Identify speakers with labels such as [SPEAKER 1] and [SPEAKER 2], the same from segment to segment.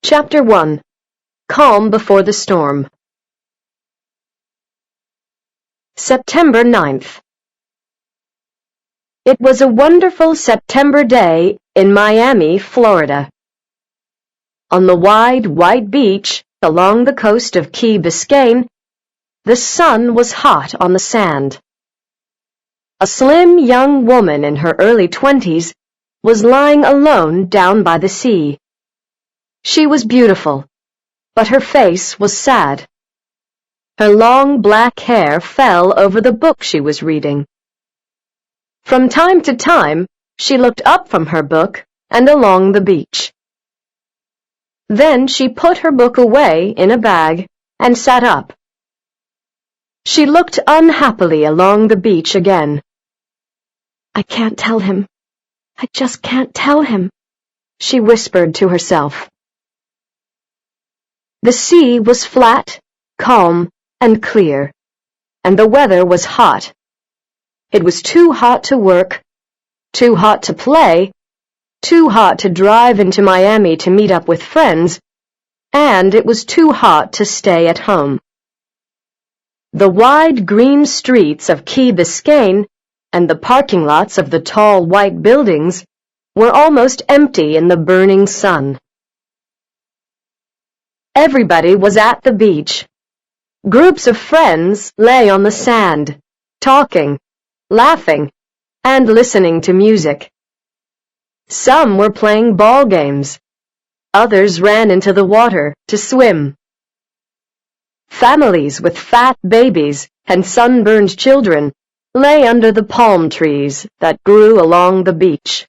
[SPEAKER 1] Chapter 1. Calm Before the Storm. September 9th. It was a wonderful September day in Miami, Florida. On the wide, white beach along the coast of Key Biscayne, the sun was hot on the sand. A slim young woman in her early 20s was lying alone down by the sea. She was beautiful, but her face was sad. Her long black hair fell over the book she was reading. From time to time, she looked up from her book and along the beach. Then she put her book away in a bag and sat up. She looked unhappily along the beach again. "I can't tell him. I just can't tell him," she whispered to herself. The sea was flat, calm, and clear, and the weather was hot. It was too hot to work, too hot to play, too hot to drive into Miami to meet up with friends, and it was too hot to stay at home. The wide green streets of Key Biscayne and the parking lots of the tall white buildings were almost empty in the burning sun. Everybody was at the beach. Groups of friends lay on the sand, talking, laughing, and listening to music. Some were playing ball games. Others ran into the water to swim. Families with fat babies and sunburned children lay under the palm trees that grew along the beach.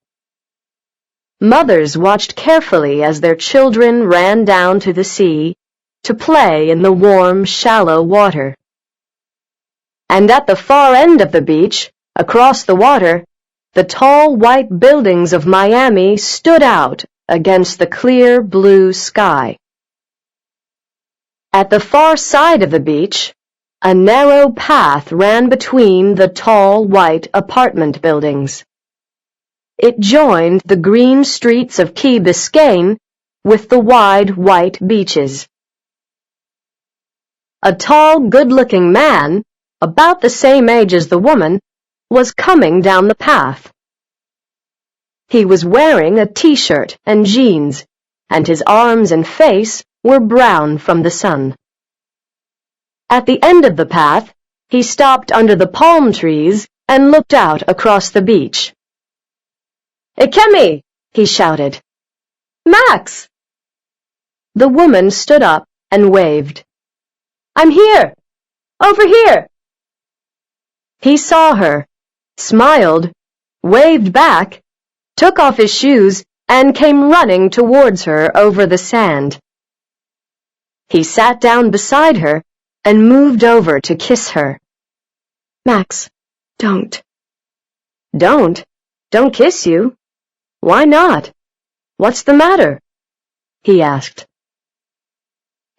[SPEAKER 1] Mothers watched carefully as their children ran down to the sea to play in the warm, shallow water. And at the far end of the beach, across the water, the tall white buildings of Miami stood out against the clear blue sky. At the far side of the beach, a narrow path ran between the tall white apartment buildings. It joined the green streets of Key Biscayne with the wide white beaches. A tall, good-looking man, about the same age as the woman, was coming down the path. He was wearing a t-shirt and jeans, and his arms and face were brown from the sun. At the end of the path, he stopped under the palm trees and looked out across the beach. "Ikemi!" he shouted. "Max!" The woman stood up and waved. "I'm here! Over here!" He saw her, smiled, waved back, took off his shoes, and came running towards her over the sand. He sat down beside her and moved over to kiss her. "Max, don't." "Don't? Don't kiss you? Why not? What's the matter?" he asked.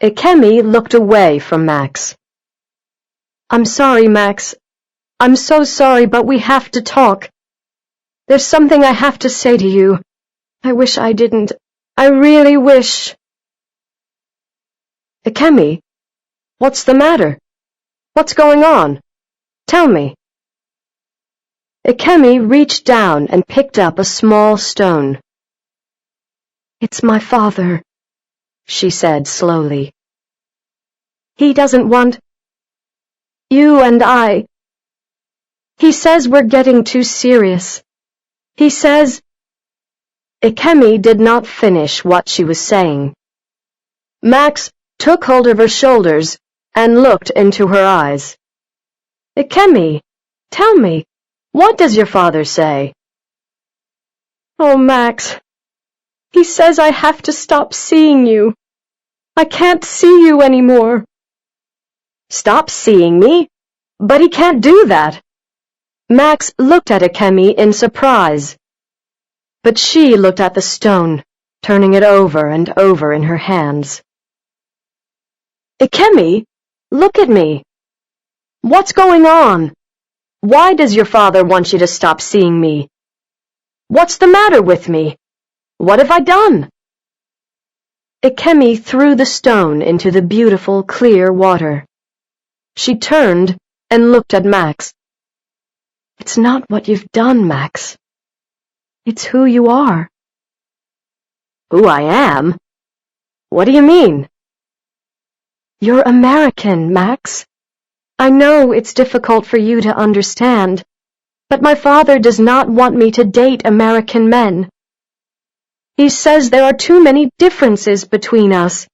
[SPEAKER 1] Ikemi looked away from Max. "I'm sorry, Max. I'm so sorry, but we have to talk. There's something I have to say to you. I wish I didn't. I really wish." "Ikemi, what's the matter? What's going on? Tell me." Ikemi reached down and picked up a small stone. "It's my father," she said slowly. "He doesn't want you and I. He says we're getting too serious. He says—" Ikemi did not finish what she was saying. Max took hold of her shoulders and looked into her eyes. "Ikemi, tell me, what does your father say?" "Oh, Max, he says I have to stop seeing you. I can't see you anymore." "Stop seeing me? But he can't do that." Max looked at Akemi in surprise. But she looked at the stone, turning it over and over in her hands. "Ikemi, look at me. What's going on? Why does your father want you to stop seeing me? What's the matter with me? What have I done?" Ikemi threw the stone into the beautiful, clear water. She turned and looked at Max. It's not what you've done, Max. It's who you are. Who I am? What do you mean? You're American, Max. I know it's difficult for you to understand, but my father does not want me to date American men. He says there are too many differences between us,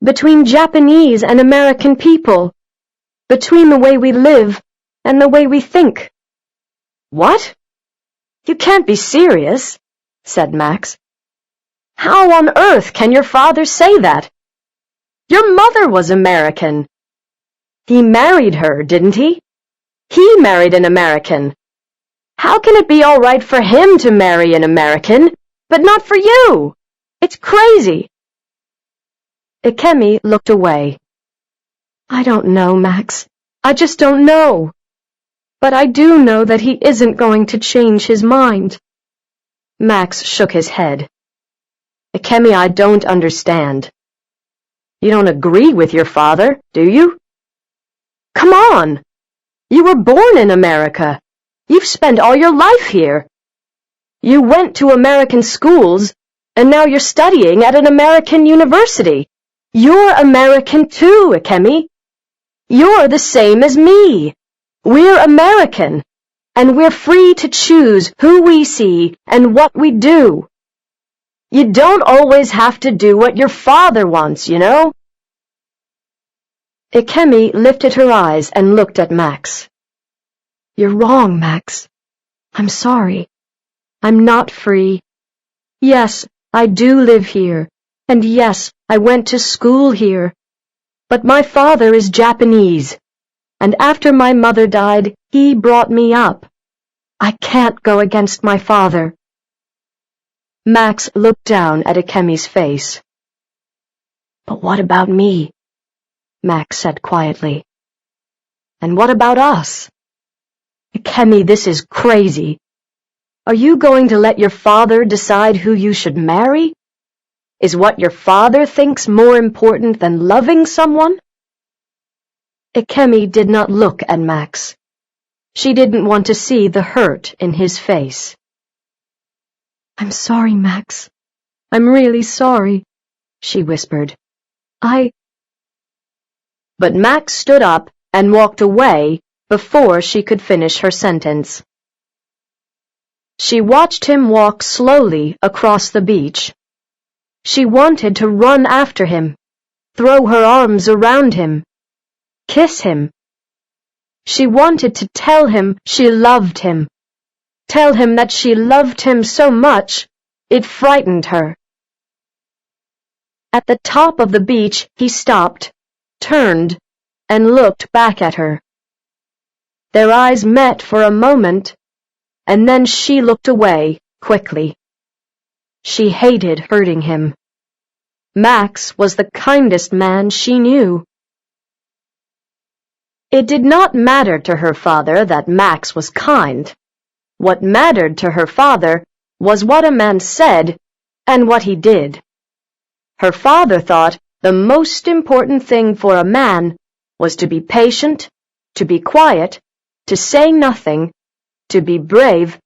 [SPEAKER 1] between Japanese and American people, between the way we live and the way we think. What? You can't be serious, said Max. How on earth can your father say that? Your mother was American. He married her, didn't he? He married an American. How can it be all right for him to marry an American, but not for you? It's crazy. Ikemi looked away. I don't know, Max. I just don't know. But I do know that he isn't going to change his mind. Max shook his head. Ikemi, I don't understand. You don't agree with your father, do you? Come on! You were born in America. You've spent all your life here. You went to American schools, and now you're studying at an American university. You're American too, Ikemi. You're the same as me. We're American, and we're free to choose who we see and what we do. You don't always have to do what your father wants, you know? Ikemi lifted her eyes and looked at Max. You're wrong, Max. I'm sorry. I'm not free. Yes, I do live here, and yes, I went to school here. But my father is Japanese, and after my mother died, he brought me up. I can't go against my father. Max looked down at Ikemi's face. But what about me? Max said quietly. And what about us? Ikemi, this is crazy. Are you going to let your father decide who you should marry? Is what your father thinks more important than loving someone? Ikemi did not look at Max. She didn't want to see the hurt in his face. I'm sorry, Max. I'm really sorry, she whispered. But Max stood up and walked away before she could finish her sentence. She watched him walk slowly across the beach. She wanted to run after him, throw her arms around him, kiss him. She wanted to tell him she loved him, tell him that she loved him so much it frightened her. At the top of the beach, he stopped, turned, and looked back at her. Their eyes met for a moment, and then she looked away quickly. She hated hurting him. Max was the kindest man she knew. It did not matter to her father that Max was kind. What mattered to her father was what a man said and what he did. Her father thought the most important thing for a man was to be patient, to be quiet, to say nothing, to be brave,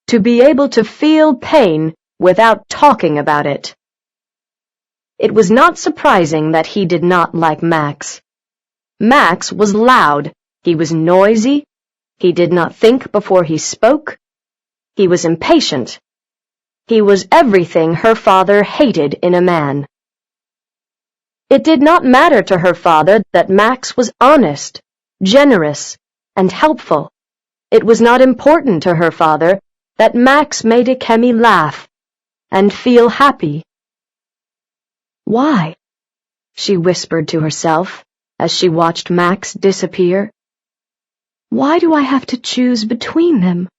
[SPEAKER 1] to be able to feel pain without talking about it. It was not surprising that he did not like Max. Max was loud, he was noisy, he did not think before he spoke, he was impatient. He was everything her father hated in a man. It did not matter to her father that Max was honest, generous, and helpful. It was not important to her father that Max made Ikemi laugh and feel happy. Why? She whispered to herself as she watched Max disappear. Why do I have to choose between them?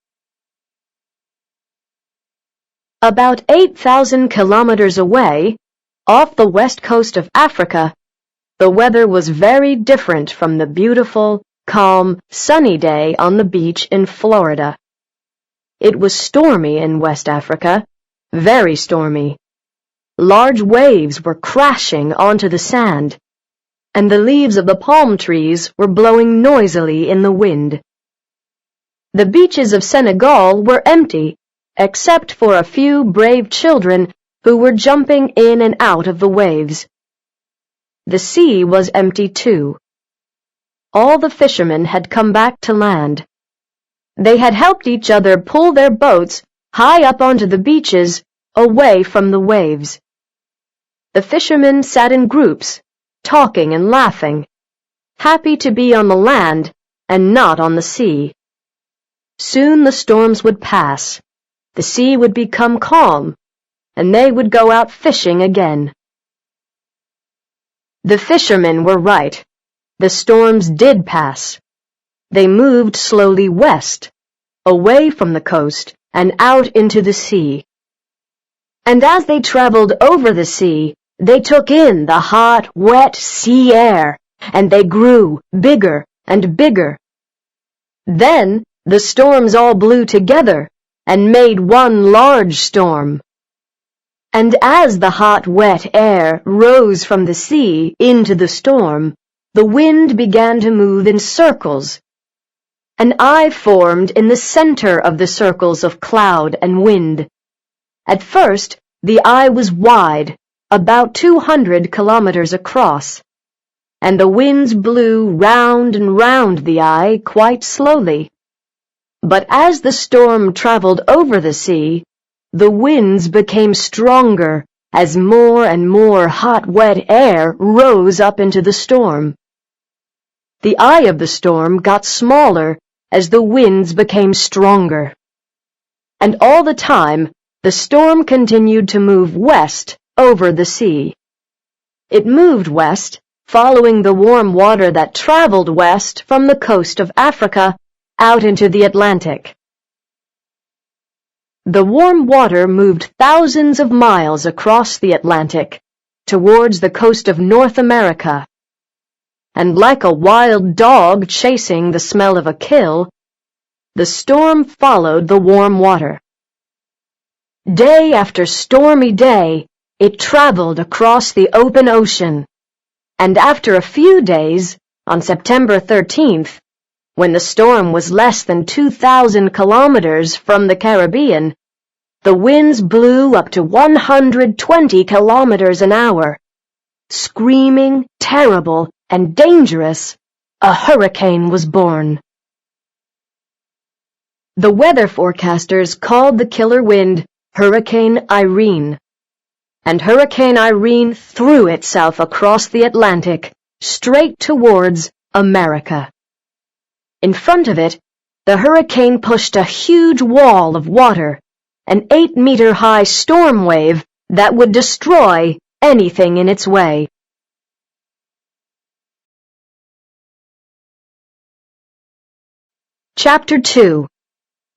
[SPEAKER 1] About 8,000 kilometers away, off the west coast of Africa, the weather was very different from the beautiful, calm, sunny day on the beach in Florida. It was stormy in West Africa, very stormy. large waves were crashing onto the sand, and the leaves of the palm trees were blowing noisily in the wind. The beaches of Senegal were empty, except for a few brave children who were jumping in and out of the waves. The sea was empty too. All the fishermen had come back to land. They had helped each other pull their boats high up onto the beaches, away from the waves. The fishermen sat in groups, talking and laughing, happy to be on the land and not on the sea. Soon the storms would pass, the sea would become calm, and they would go out fishing again. The fishermen were right. The storms did pass. They moved slowly west, away from the coast and out into the sea. And as they traveled over the sea, they took in the hot, wet sea air, and they grew bigger and bigger. Then the storms all blew together and made one large storm. And as the hot, wet air rose from the sea into the storm, the wind began to move in circles. An eye formed in the center of the circles of cloud and wind. At first, the eye was wide, about 200 kilometers across, and the winds blew round and round the eye quite slowly. But as the storm traveled over the sea, the winds became stronger as more and more hot, wet air rose up into the storm. The eye of the storm got smaller as the winds became stronger. And all the time, the storm continued to move west over the sea. It moved west, following the warm water that traveled west from the coast of Africa out into the Atlantic. The warm water moved thousands of miles across the Atlantic towards the coast of North America. And like a wild dog chasing the smell of a kill, the storm followed the warm water. Day after stormy day, it traveled across the open ocean, and after a few days, on September 13th, when the storm was less than 2,000 kilometers from the Caribbean, the winds blew up to 120 kilometers an hour. Screaming, terrible, and dangerous, a hurricane was born. The weather forecasters called the killer wind Hurricane Irene, and Hurricane Irene threw itself across the Atlantic, straight towards America. In front of it, the hurricane pushed a huge wall of water, an 8-meter-high storm wave that would destroy anything in its way. Chapter 2.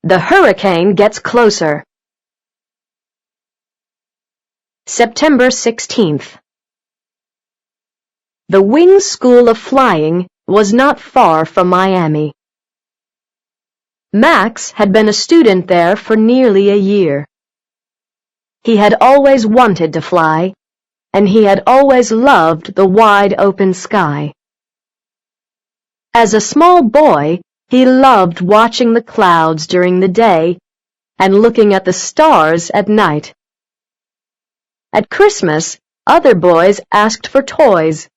[SPEAKER 1] The Hurricane Gets Closer. September 16th. The Wings School of Flying was not far from Miami. Max had been a student there for nearly a year. He had always wanted to fly, and he had always loved the wide open sky. As a small boy, he loved watching the clouds during the day and looking at the stars at night. At Christmas, other boys asked for toys,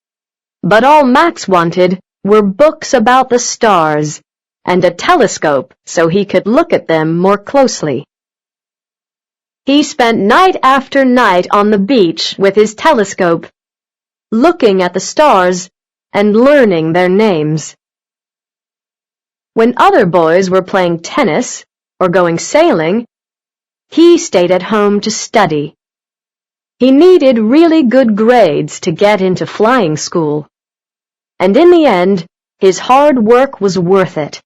[SPEAKER 1] but all Max wanted were books about the stars and a telescope so he could look at them more closely. He spent night after night on the beach with his telescope, looking at the stars and learning their names. When other boys were playing tennis or going sailing, he stayed at home to study. He needed really good grades to get into flying school, and in the end, his hard work was worth it.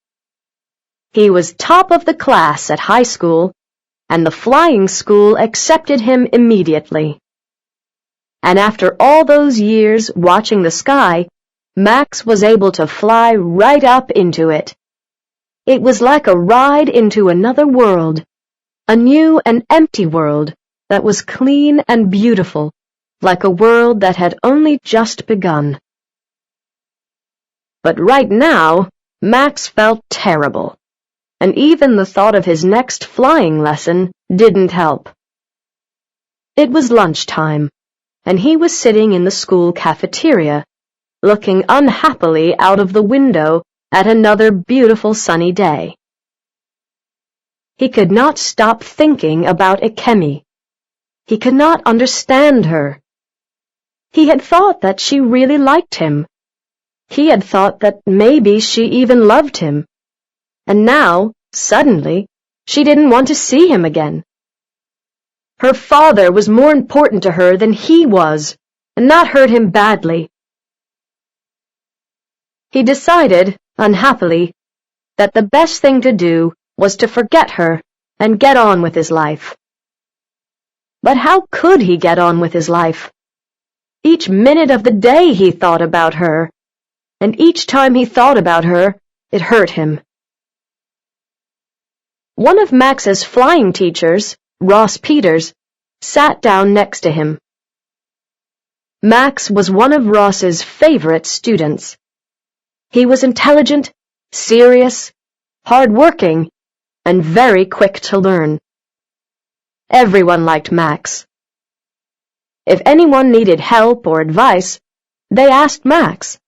[SPEAKER 1] He was top of the class at high school, and the flying school accepted him immediately. And after all those years watching the sky, Max was able to fly right up into it. It was like a ride into another world, a new and empty world, that was clean and beautiful, like a world that had only just begun. But right now, Max felt terrible, and even the thought of his next flying lesson didn't help. It was lunchtime, and he was sitting in the school cafeteria, looking unhappily out of the window at another beautiful sunny day. He could not stop thinking about Ikemi. He could not understand her. He had thought that she really liked him. He had thought that maybe she even loved him. And now, suddenly, she didn't want to see him again. Her father was more important to her than he was, and that hurt him badly. He decided, unhappily, that the best thing to do was to forget her and get on with his life. But how could he get on with his life? Each minute of the day he thought about her, and each time he thought about her, it hurt him. One of Max's flying teachers, Ross Peters, sat down next to him. Max was one of Ross's favorite students. He was intelligent, serious, hard-working, and very quick to learn. Everyone liked Max. If anyone needed help or advice, they asked Max.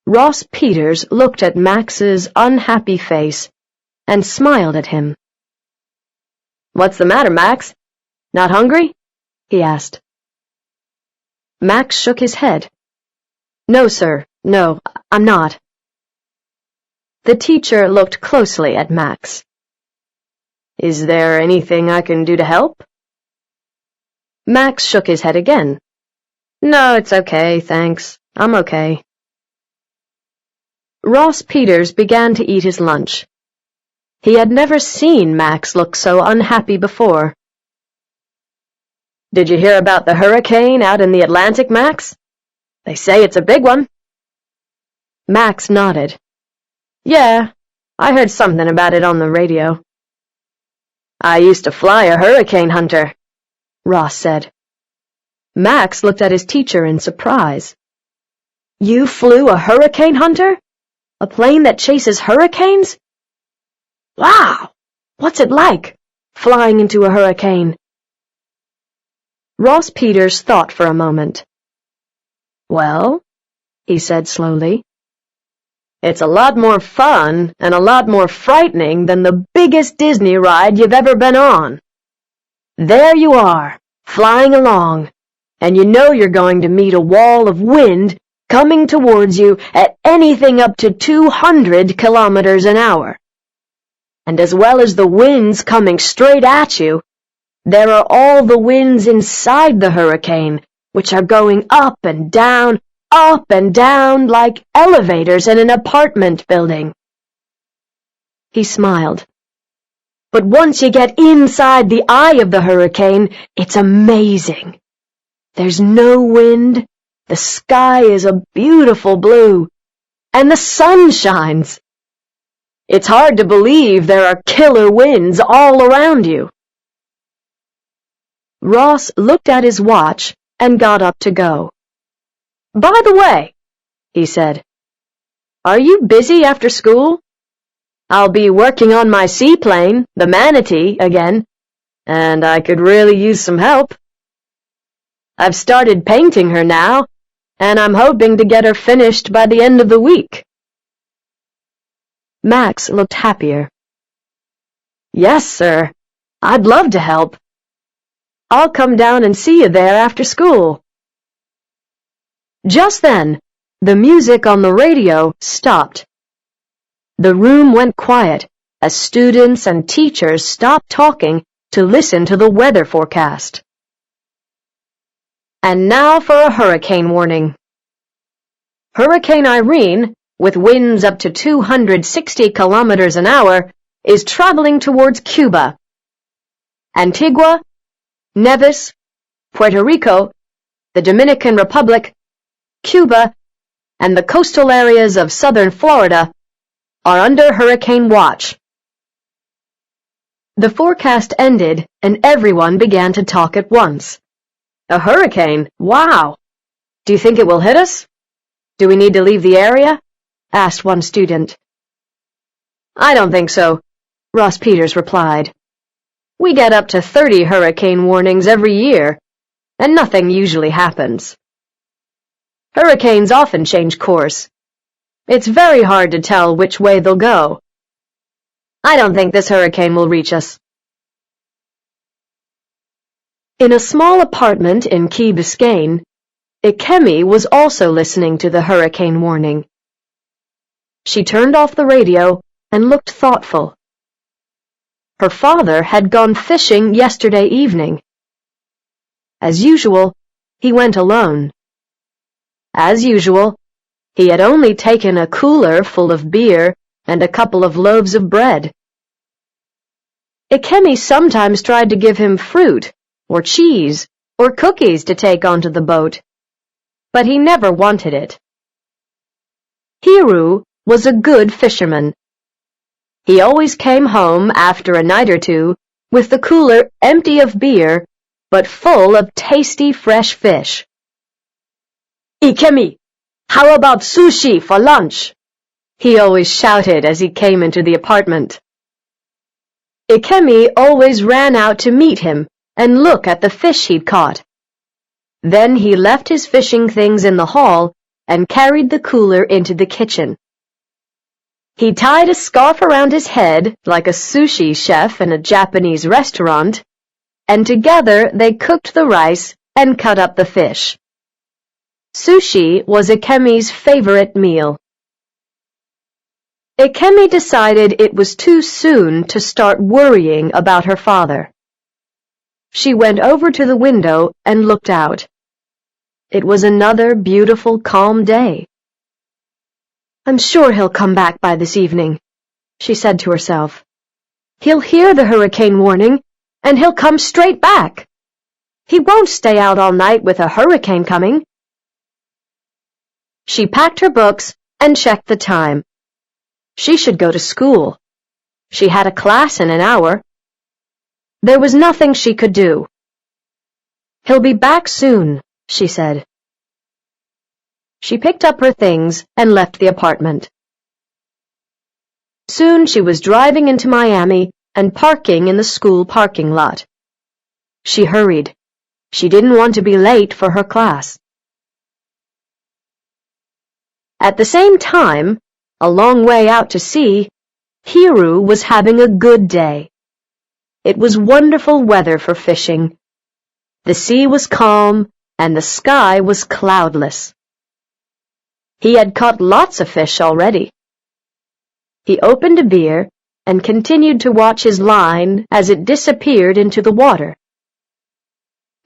[SPEAKER 1] Ross Peters looked at Max's unhappy face and smiled at him. "What's the matter, Max? Not hungry?" he asked. Max shook his head. "No, sir. No, I'm not." The teacher looked closely at Max. "Is there anything I can do to help?" Max shook his head again. "No, it's okay, thanks. I'm okay." Ross Peters began to eat his lunch. He had never seen Max look so unhappy before. "Did you hear about the hurricane out in the Atlantic, Max? They say it's a big one." Max nodded. "Yeah, I heard something about it on the radio." "I used to fly a hurricane hunter," Ross said. Max looked at his teacher in surprise. "You flew a hurricane hunter? A plane that chases hurricanes? Wow! What's it like, flying into a hurricane?" Ross Peters thought for a moment. "Well," he said slowly, "it's a lot more fun and a lot more frightening than the biggest Disney ride you've ever been on. There you are, flying along, and you know you're going to meet a wall of wind coming towards you at anything up to 200 kilometers an hour. And as well as the winds coming straight at you, there are all the winds inside the hurricane, which are going up and down like elevators in an apartment building." He smiled. "But once you get inside the eye of the hurricane, it's amazing. There's no wind, the sky is a beautiful blue, and the sun shines. It's hard to believe there are killer winds all around you." Ross looked at his watch and got up to go. "By the way," he said, "are you busy after school? I'll be working on my seaplane, the Manatee, again, and I could really use some help. I've started painting her now, and I'm hoping to get her finished by the end of the week." Max looked happier. "Yes, sir. I'd love to help. I'll come down and see you there after school." Just then, the music on the radio stopped. The room went quiet as students and teachers stopped talking to listen to the weather forecast. And now for a hurricane warning. Hurricane Irene, with winds up to 260 kilometers an hour, is traveling towards Cuba. Antigua, Nevis, Puerto Rico, the Dominican Republic, Cuba, and the coastal areas of southern Florida are under hurricane watch. The forecast ended, and everyone began to talk at once. A hurricane? Wow! Do you think it will hit us? Do we need to leave the area? Asked one student. I don't think so, Ross Peters replied. We get up to 30 hurricane warnings every year, and nothing usually happens. Hurricanes often change course. It's very hard to tell which way they'll go. I don't think this hurricane will reach us. In a small apartment in Key Biscayne, Ikemi was also listening to the hurricane warning. She turned off the radio and looked thoughtful. Her father had gone fishing yesterday evening. As usual, he went alone. As usual, he had only taken a cooler full of beer and a couple of loaves of bread. Ikemi sometimes tried to give him fruit, or cheese, or cookies to take onto the boat, but he never wanted it. Hiru was a good fisherman. He always came home after a night or two with the cooler empty of beer, but full of tasty fresh fish. Ikemi, how about sushi for lunch? He always shouted as he came into the apartment. Ikemi always ran out to meet him and look at the fish he'd caught. Then he left his fishing things in the hall and carried the cooler into the kitchen. He tied a scarf around his head like a sushi chef in a Japanese restaurant, and together they cooked the rice and cut up the fish. Sushi was Ikemi's favorite meal. Ikemi decided it was too soon to start worrying about her father. She went over to the window and looked out. It was another beautiful, calm day. I'm sure he'll come back by this evening, she said to herself. He'll hear the hurricane warning, and he'll come straight back. He won't stay out all night with a hurricane coming. She packed her books and checked the time. She should go to school. She had a class in an hour. There was nothing she could do. He'll be back soon, she said. She picked up her things and left the apartment. Soon she was driving into Miami and parking in the school parking lot. She hurried. She didn't want to be late for her class. At the same time, a long way out to sea, Hiru was having a good day. It was wonderful weather for fishing. The sea was calm and the sky was cloudless. He had caught lots of fish already. He opened a beer and continued to watch his line as it disappeared into the water.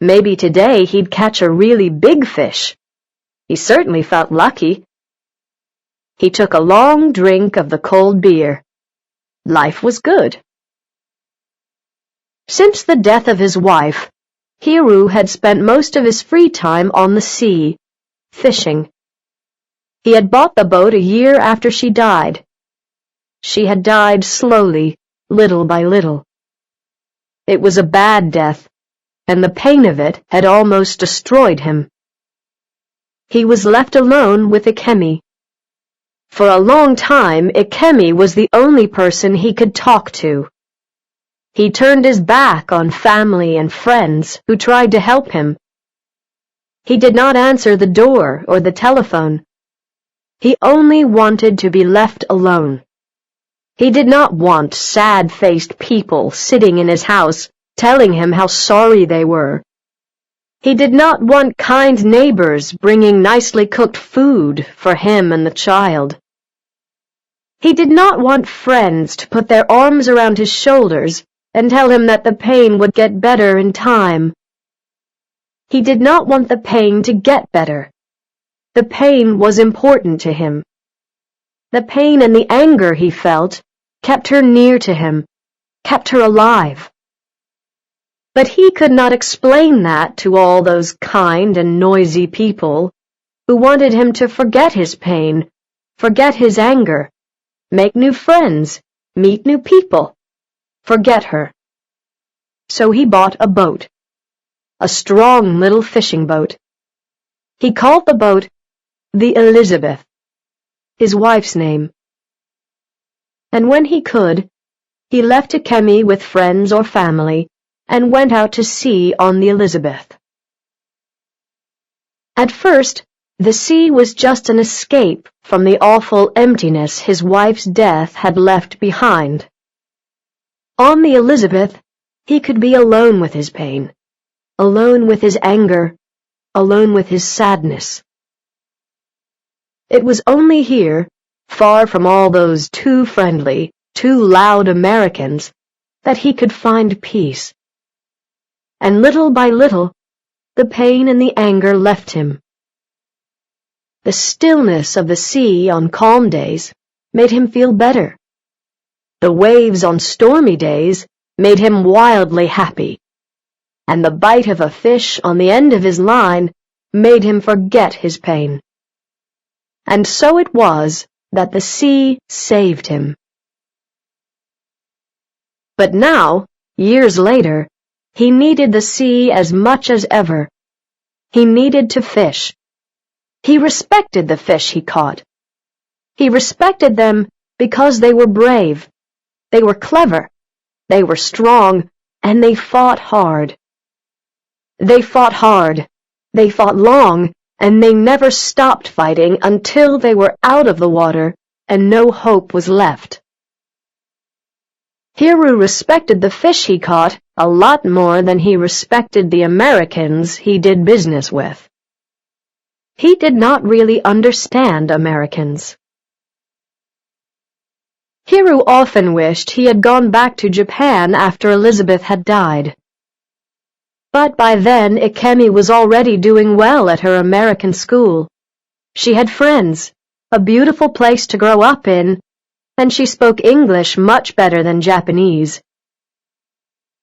[SPEAKER 1] Maybe today he'd catch a really big fish. He certainly felt lucky. He took a long drink of the cold beer. Life was good. Since the death of his wife, Hiru had spent most of his free time on the sea, fishing. He had bought the boat a year after she died. She had died slowly, little by little. It was a bad death, and the pain of it had almost destroyed him. He was left alone with Ikemi. For a long time, Ikemi was the only person he could talk to. He turned his back on family and friends who tried to help him. He did not answer the door or the telephone. He only wanted to be left alone. He did not want sad-faced people sitting in his house telling him how sorry they were. He did not want kind neighbors bringing nicely cooked food for him and the child. He did not want friends to put their arms around his shoulders and tell him that the pain would get better in time. He did not want the pain to get better. The pain was important to him. The pain and the anger he felt kept her near to him, kept her alive. But he could not explain that to all those kind and noisy people who wanted him to forget his pain, forget his anger, make new friends, meet new people, forget her. So he bought a boat, a strong little fishing boat. He called the boat the Elizabeth, his wife's name. And when he could, he left Ikemi with friends or family and went out to sea on the Elizabeth. At first, the sea was just an escape from the awful emptiness his wife's death had left behind. On the Elizabeth, he could be alone with his pain, alone with his anger, alone with his sadness. It was only here, far from all those too friendly, too loud Americans, that he could find peace. And little by little, the pain and the anger left him. The stillness of the sea on calm days made him feel better. The waves on stormy days made him wildly happy. And the bite of a fish on the end of his line made him forget his pain. And so it was that the sea saved him. But now, years later, he needed the sea as much as ever. He needed to fish. He respected the fish he caught. He respected them because they were brave, they were clever, they were strong, and they fought hard. They fought hard, they fought long, and they never stopped fighting until they were out of the water and no hope was left. Hiru respected the fish he caught a lot more than he respected the Americans he did business with. He did not really understand Americans. Hiru often wished he had gone back to Japan after Elizabeth had died. But by then Ikemi was already doing well at her American school. She had friends, a beautiful place to grow up in, and she spoke English much better than Japanese.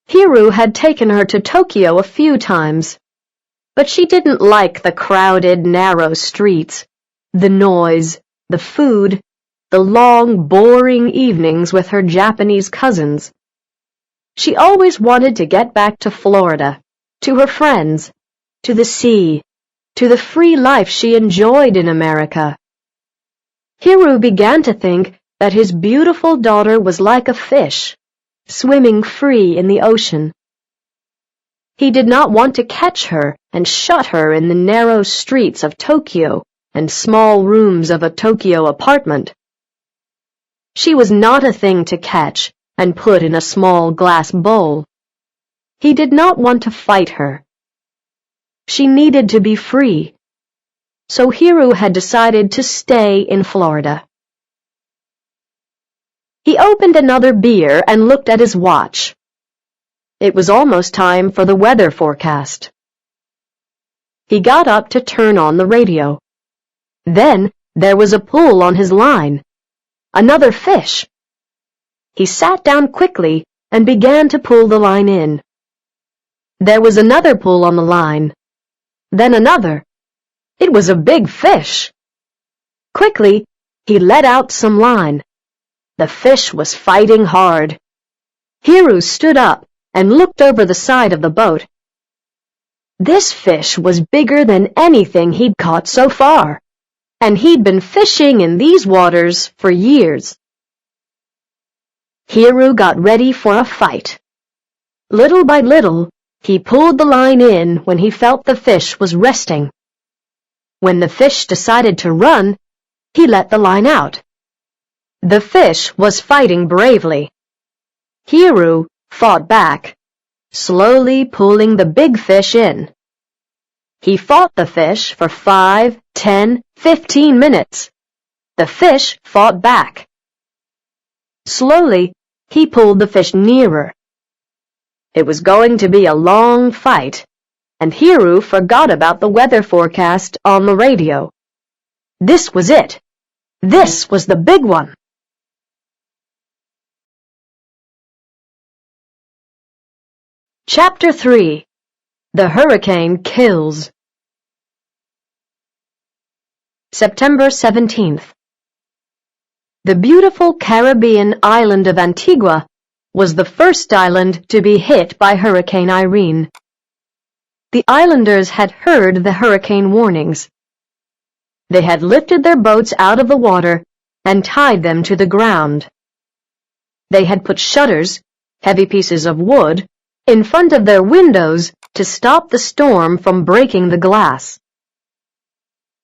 [SPEAKER 1] Hiru had taken her to Tokyo a few times, but she didn't like the crowded, narrow streets, the noise, the food, the long, boring evenings with her Japanese cousins. She always wanted to get back to Florida, to her friends, to the sea, to the free life she enjoyed in America. Hiru began to think that his beautiful daughter was like a fish, swimming free in the ocean. He did not want to catch her and shut her in the narrow streets of Tokyo and small rooms of a Tokyo apartment. She was not a thing to catch and put in a small glass bowl. He did not want to fight her. She needed to be free. So Hiru had decided to stay in Florida. He opened another beer and looked at his watch. It was almost time for the weather forecast. He got up to turn on the radio. Then there was a pull on his line. Another fish. He sat down quickly and began to pull the line in. There was another pull on the line. Then another. It was a big fish. Quickly, he let out some line. The fish was fighting hard. Hiru stood up and looked over the side of the boat. This fish was bigger than anything he'd caught so far, and he'd been fishing in these waters for years. Hiru got ready for a fight. Little by little, he pulled the line in when he felt the fish was resting. When the fish decided to run, he let the line out. The fish was fighting bravely. Hiru fought back, slowly pulling the big fish in. He fought the fish for 5, 10, 15 minutes. The fish fought back. Slowly, he pulled the fish nearer. It was going to be a long fight, and Hiru forgot about the weather forecast on the radio. This was it. This was the big one. Chapter 3. The Hurricane Kills. September 17th. The beautiful Caribbean island of Antigua was the first island to be hit by Hurricane Irene. The islanders had heard the hurricane warnings. They had lifted their boats out of the water and tied them to the ground. They had put shutters, heavy pieces of wood, in front of their windows to stop the storm from breaking the glass.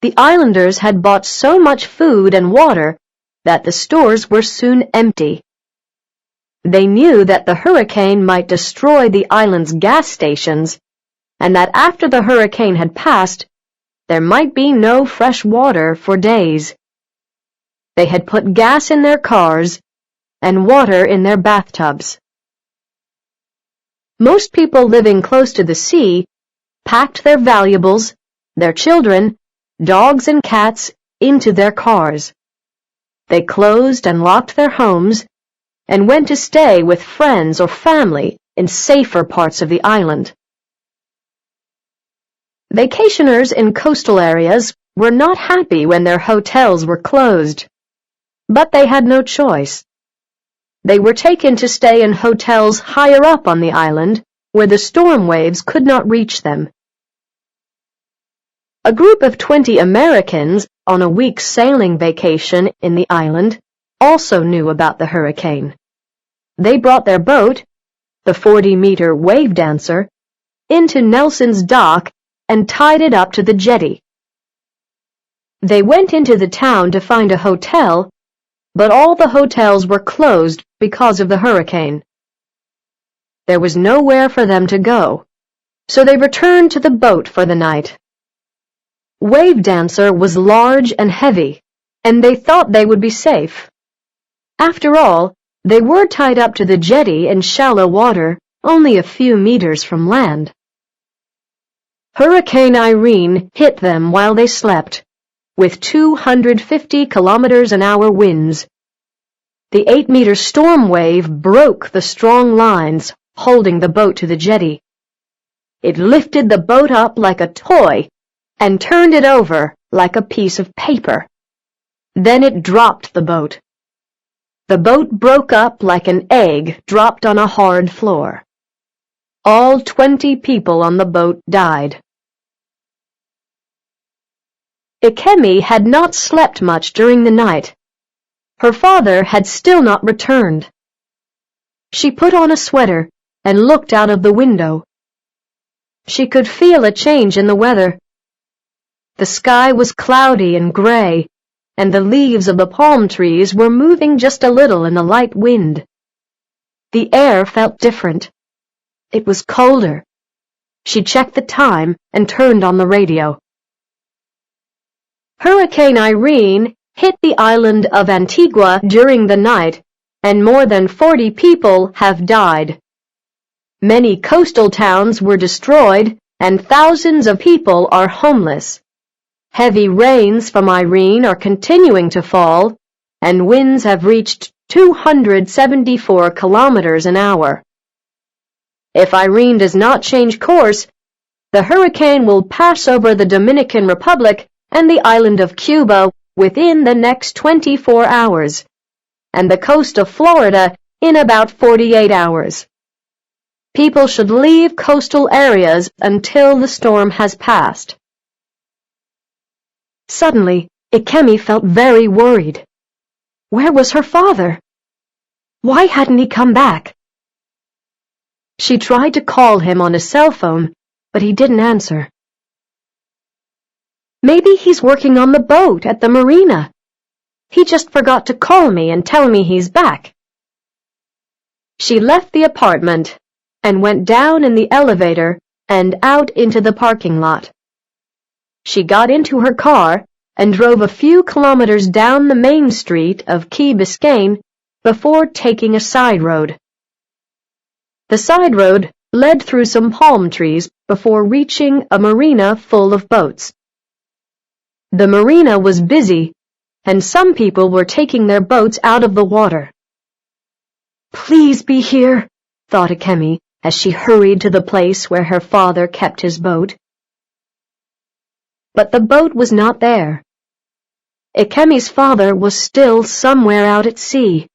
[SPEAKER 1] The islanders had bought so much food and water that the stores were soon empty. They knew that the hurricane might destroy the island's gas stations, and that after the hurricane had passed, there might be no fresh water for days. They had put gas in their cars and water in their bathtubs. Most people living close to the sea packed their valuables, their children, dogs and cats into their cars. They closed and locked their homes and went to stay with friends or family in safer parts of the island. Vacationers in coastal areas were not happy when their hotels were closed, but they had no choice. They were taken to stay in hotels higher up on the island where the storm waves could not reach them. A group of 20 Americans on a week's sailing vacation in the island also knew about the hurricane. They brought their boat, the 40-meter wave dancer, into Nelson's dock and tied it up to the jetty. They went into the town to find a hotel, but all the hotels were closed because of the hurricane. There was nowhere for them to go, so they returned to the boat for the night. Wave Dancer was large and heavy, and they thought they would be safe. After all, they were tied up to the jetty in shallow water, only a few meters from land. Hurricane Irene hit them while they slept, with 250 kilometers an hour winds. The 8-meter storm wave broke the strong lines holding the boat to the jetty. It lifted the boat up like a toy and turned it over like a piece of paper. Then it dropped the boat. The boat broke up like an egg dropped on a hard floor. All 20 people on the boat died. Ikemi had not slept much during the night. Her father had still not returned. She put on a sweater and looked out of the window. She could feel a change in the weather. The sky was cloudy and gray, and the leaves of the palm trees were moving just a little in the light wind. The air felt different. It was colder. She checked the time and turned on the radio. Hurricane Irene hit the island of Antigua during the night, and more than 40 people have died. Many coastal towns were destroyed, and thousands of people are homeless. Heavy rains from Irene are continuing to fall, and winds have reached 274 kilometers an hour. If Irene does not change course, the hurricane will pass over the Dominican Republic and the island of Cuba within the next 24 hours, and the coast of Florida in about 48 hours. People should leave coastal areas until the storm has passed. Suddenly, Ikemi felt very worried. Where was her father? Why hadn't he come back? She tried to call him on his cell phone, but he didn't answer. Maybe he's working on the boat at the Marina. He just forgot to call me and tell me he's back. She left the apartment and went down in the elevator and out into the parking lot. She got into her car and drove a few kilometers down the main street of Key Biscayne before taking a side road. The side road led through some palm trees before reaching a marina full of boats. The marina was busy, and some people were taking their boats out of the water. Please be here, thought Akemi as she hurried to the place where her father kept his boat. But the boat was not there. Ikemi's father was still somewhere out at sea.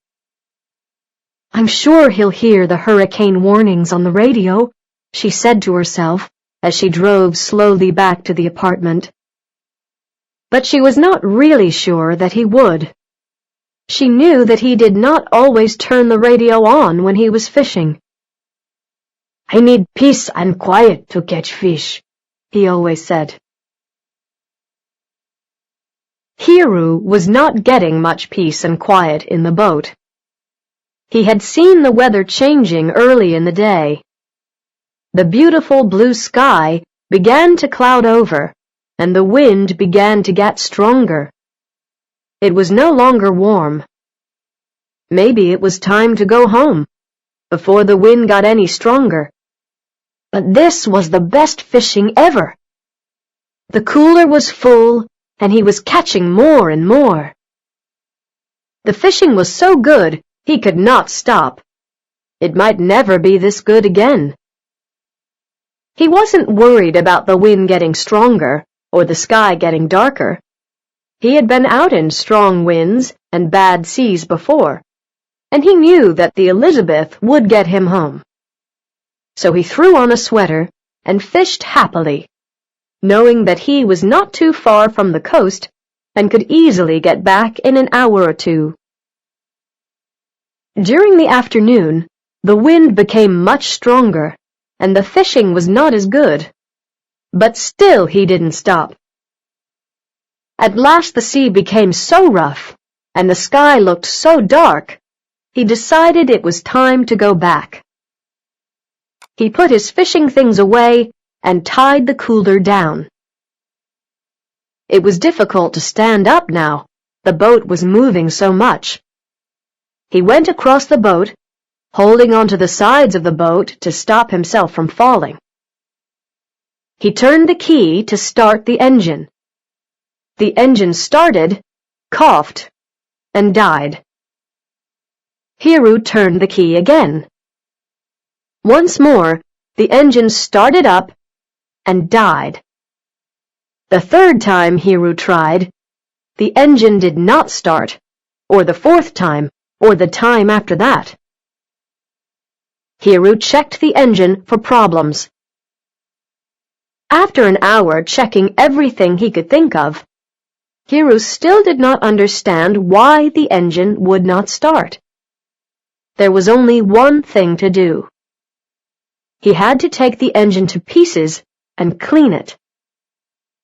[SPEAKER 1] I'm sure he'll hear the hurricane warnings on the radio, she said to herself as she drove slowly back to the apartment. But she was not really sure that he would. She knew that he did not always turn the radio on when he was fishing. I need peace and quiet to catch fish, he always said. Hiru was not getting much peace and quiet in the boat. He had seen the weather changing early in the day. The beautiful blue sky began to cloud over, and the wind began to get stronger. It was no longer warm. Maybe it was time to go home, before the wind got any stronger. But this was the best fishing ever. The cooler was full, and he was catching more and more. The fishing was so good, he could not stop. It might never be this good again. He wasn't worried about the wind getting stronger or the sky getting darker. He had been out in strong winds and bad seas before, and he knew that the Elizabeth would get him home. So he threw on a sweater and fished happily, knowing that he was not too far from the coast and could easily get back in an hour or two. During the afternoon, the wind became much stronger, and the fishing was not as good. But still he didn't stop. At last the sea became so rough, and the sky looked so dark, he decided it was time to go back. He put his fishing things away and tied the cooler down. It was difficult to stand up now. The boat was moving so much. He went across the boat, holding onto the sides of the boat to stop himself from falling. He turned the key to start the engine. The engine started, coughed, and died. Hiru turned the key again. Once more, the engine started up and died. The third time Hiru tried, the engine did not start, or the fourth time, or the time after that. Hiru checked the engine for problems. After an hour checking everything he could think of, Hiru still did not understand why the engine would not start. There was only one thing to do. He had to take the engine to pieces and clean it.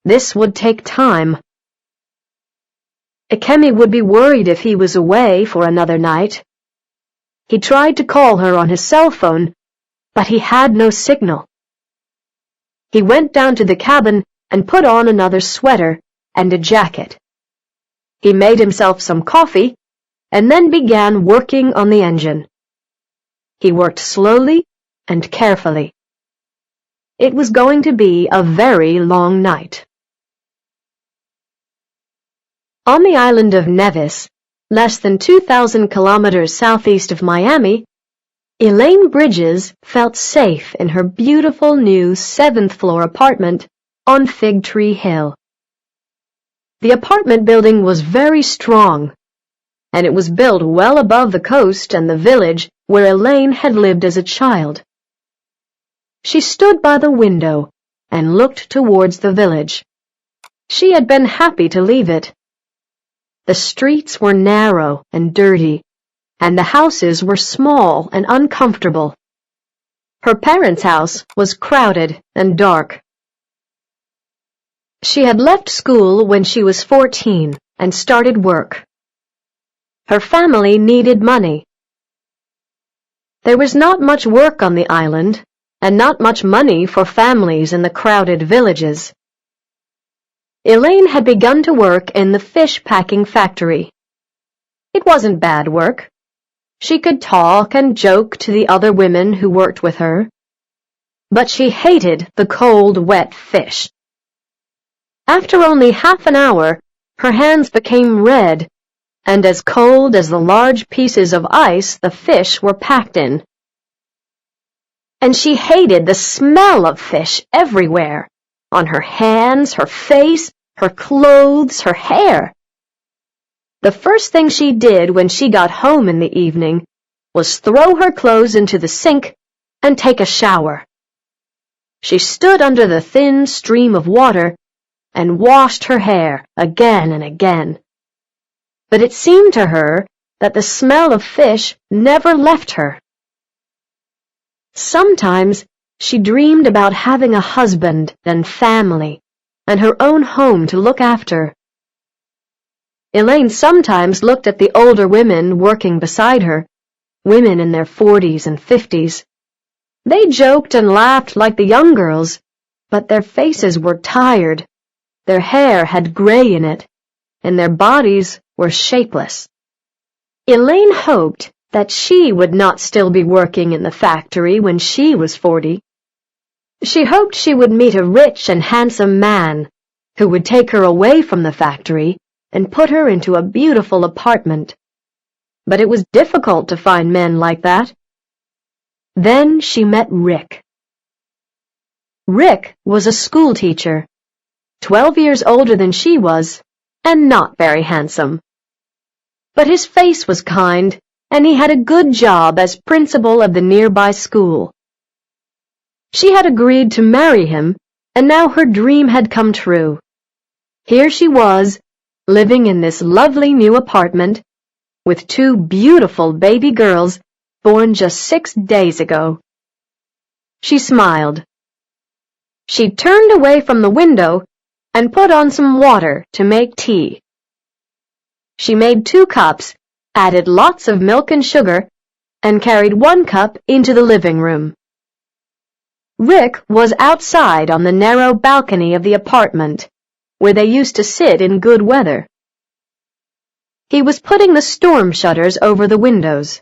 [SPEAKER 1] This would take time. Ikemi would be worried if he was away for another night. He tried to call her on his cell phone, but he had no signal. He went down to the cabin and put on another sweater and a jacket. He made himself some coffee and then began working on the engine. He worked slowly and carefully. It was going to be a very long night. On the island of Nevis, less than 2,000 kilometers southeast of Miami, Elaine Bridges felt safe in her beautiful new 7th-floor apartment on Fig Tree Hill. The apartment building was very strong, and it was built well above the coast and the village where Elaine had lived as a child. She stood by the window and looked towards the village. She had been happy to leave it. The streets were narrow and dirty, and the houses were small and uncomfortable. Her parents' house was crowded and dark. She had left school when she was 14 and started work. Her family needed money. There was not much work on the island, and not much money for families in the crowded villages. Elaine had begun to work in the fish packing factory. It wasn't bad work. She could talk and joke to the other women who worked with her. But she hated the cold, wet fish. After only half an hour, her hands became red, and as cold as the large pieces of ice the fish were packed in. And she hated the smell of fish everywhere, on her hands, her face, her clothes, her hair. The first thing she did when she got home in the evening was throw her clothes into the sink and take a shower. She stood under the thin stream of water and washed her hair again and again. But it seemed to her that the smell of fish never left her. Sometimes she dreamed about having a husband and family and her own home to look after. Elaine sometimes looked at the older women working beside her, women in their 40s and 50s. They joked and laughed like the young girls, but their faces were tired, their hair had gray in it, and their bodies were shapeless. Elaine hoped that she would not still be working in the factory when she was 40. She hoped she would meet a rich and handsome man who would take her away from the factory and put her into a beautiful apartment. But it was difficult to find men like that. Then she met Rick. Rick was a school teacher, 12 years older than she was, and not very handsome. But his face was kind, and he had a good job as principal of the nearby school. She had agreed to marry him, and now her dream had come true. Here she was, living in this lovely new apartment, with 2 beautiful baby girls born just 6 days ago. She smiled. She turned away from the window and put on some water to make tea. She made 2 cups, added lots of milk and sugar, and carried 1 cup into the living room. Rick was outside on the narrow balcony of the apartment, where they used to sit in good weather. He was putting the storm shutters over the windows.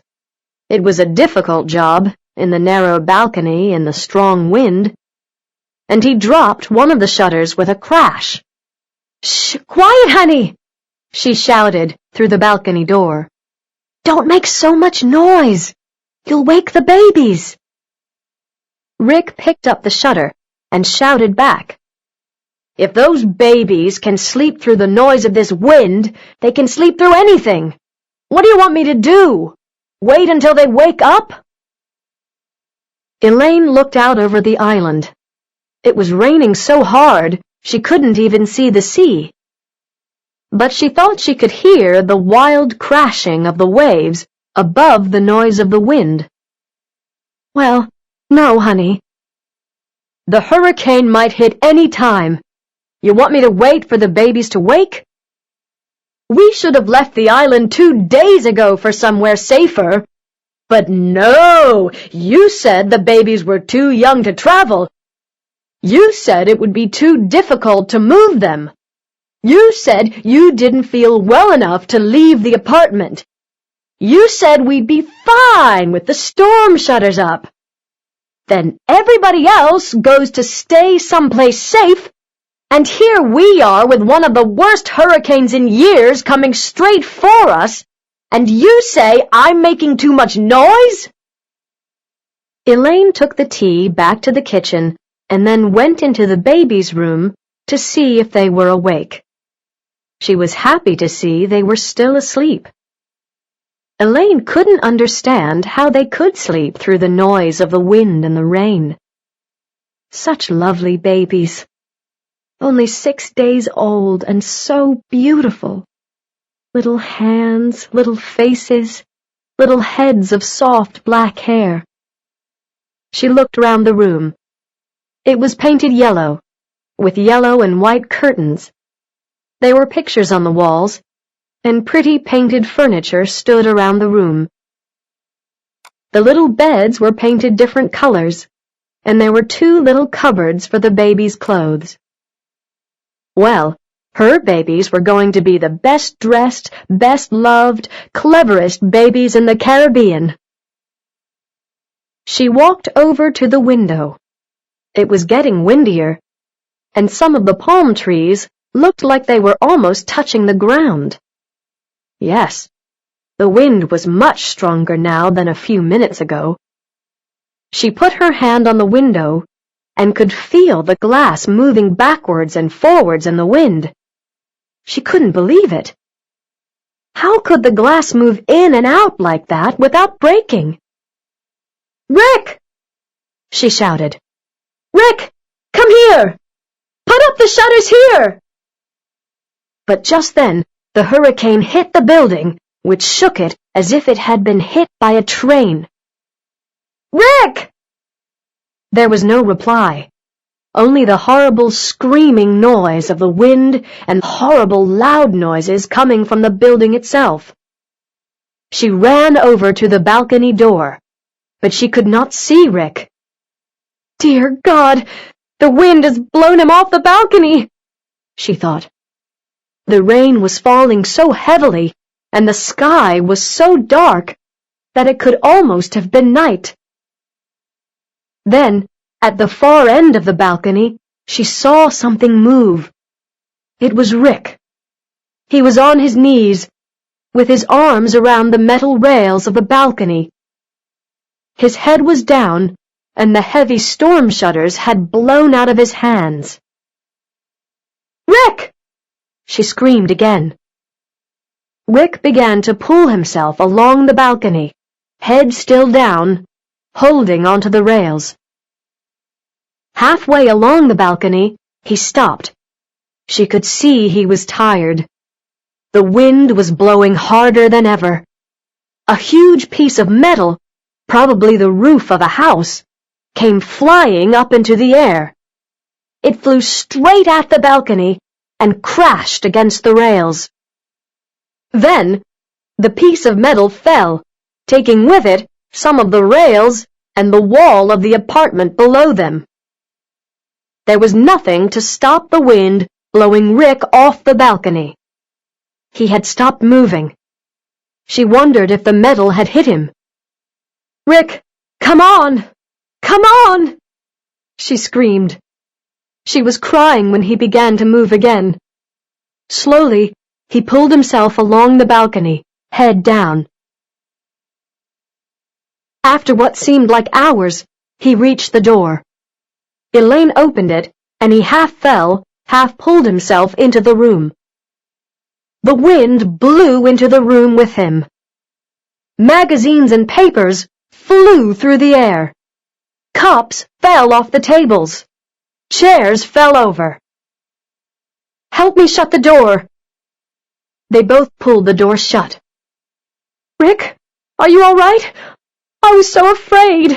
[SPEAKER 1] It was a difficult job, in the narrow balcony in the strong wind, and he dropped one of the shutters with a crash. "Shh! Quiet, honey!" she shouted through the balcony door. "Don't make so much noise! You'll wake the babies!" Rick picked up the shutter and shouted back, "If those babies can sleep through the noise of this wind, they can sleep through anything. What do you want me to do? Wait until they wake up?" Elaine looked out over the island. It was raining so hard she couldn't even see the sea. But she thought she could hear the wild crashing of the waves above the noise of the wind. "Well, no, honey. The hurricane might hit any time. You want me to wait for the babies to wake? We should have left the island 2 days ago for somewhere safer. But no, you said the babies were too young to travel. You said it would be too difficult to move them. You said you didn't feel well enough to leave the apartment. You said we'd be fine with the storm shutters up. Then everybody else goes to stay someplace safe, and here we are with one of the worst hurricanes in years coming straight for us, and you say I'm making too much noise?" Elaine took the tea back to the kitchen and then went into the babies' room to see if they were awake. She was happy to see they were still asleep. Elaine couldn't understand how they could sleep through the noise of the wind and the rain. Such lovely babies. Only 6 days old and so beautiful. Little hands, little faces, little heads of soft black hair. She looked round the room. It was painted yellow, with yellow and white curtains. There were pictures on the walls, and pretty painted furniture stood around the room. The little beds were painted different colors, and there were 2 little cupboards for the babies' clothes. Well, her babies were going to be the best-dressed, best-loved, cleverest babies in the Caribbean. She walked over to the window. It was getting windier, and some of the palm trees looked like they were almost touching the ground. Yes, the wind was much stronger now than a few minutes ago. She put her hand on the window and could feel the glass moving backwards and forwards in the wind. She couldn't believe it. How could the glass move in and out like that without breaking? "Rick!" she shouted. "Rick, come here! Put up the shutters here!" But just then, the hurricane hit the building, which shook it as if it had been hit by a train. "Rick!" There was no reply, only the horrible screaming noise of the wind and horrible loud noises coming from the building itself. She ran over to the balcony door, but she could not see Rick. "Dear God, the wind has blown him off the balcony," she thought. The rain was falling so heavily, and the sky was so dark that it could almost have been night. Then, at the far end of the balcony, she saw something move. It was Rick. He was on his knees, with his arms around the metal rails of the balcony. His head was down, and the heavy storm shutters had blown out of his hands. "Rick!" she screamed again. Rick began to pull himself along the balcony, head still down, holding onto the rails. Halfway along the balcony, he stopped. She could see he was tired. The wind was blowing harder than ever. A huge piece of metal, probably the roof of a house, came flying up into the air. It flew straight at the balcony and crashed against the rails. Then, the piece of metal fell, taking with it some of the rails and the wall of the apartment below them. There was nothing to stop the wind blowing Rick off the balcony. He had stopped moving. She wondered if the metal had hit him. "Rick, come on! Come on!" she screamed. She was crying when he began to move again. Slowly, he pulled himself along the balcony, head down. After what seemed like hours, he reached the door. Elaine opened it, and he half fell, half pulled himself into the room. The wind blew into the room with him. Magazines and papers flew through the air. Cups fell off the tables. Chairs fell over. "Help me shut the door." They both pulled the door shut. "Rick, are you all right? I was so afraid.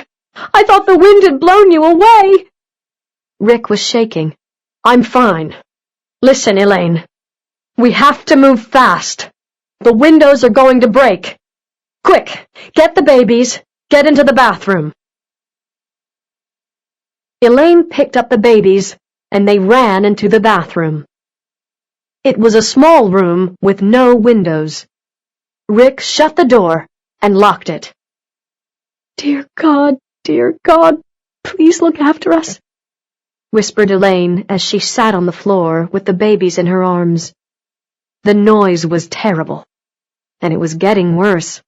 [SPEAKER 1] I thought the wind had blown you away." Rick was shaking. "I'm fine. Listen, Elaine. We have to move fast. The windows are going to break. Quick, get the babies. Get into the bathroom." Elaine picked up the babies, and they ran into the bathroom. It was a small room with no windows. Rick shut the door and locked it. Dear God, please look after us," whispered Elaine as she sat on the floor with the babies in her arms. The noise was terrible, and it was getting worse.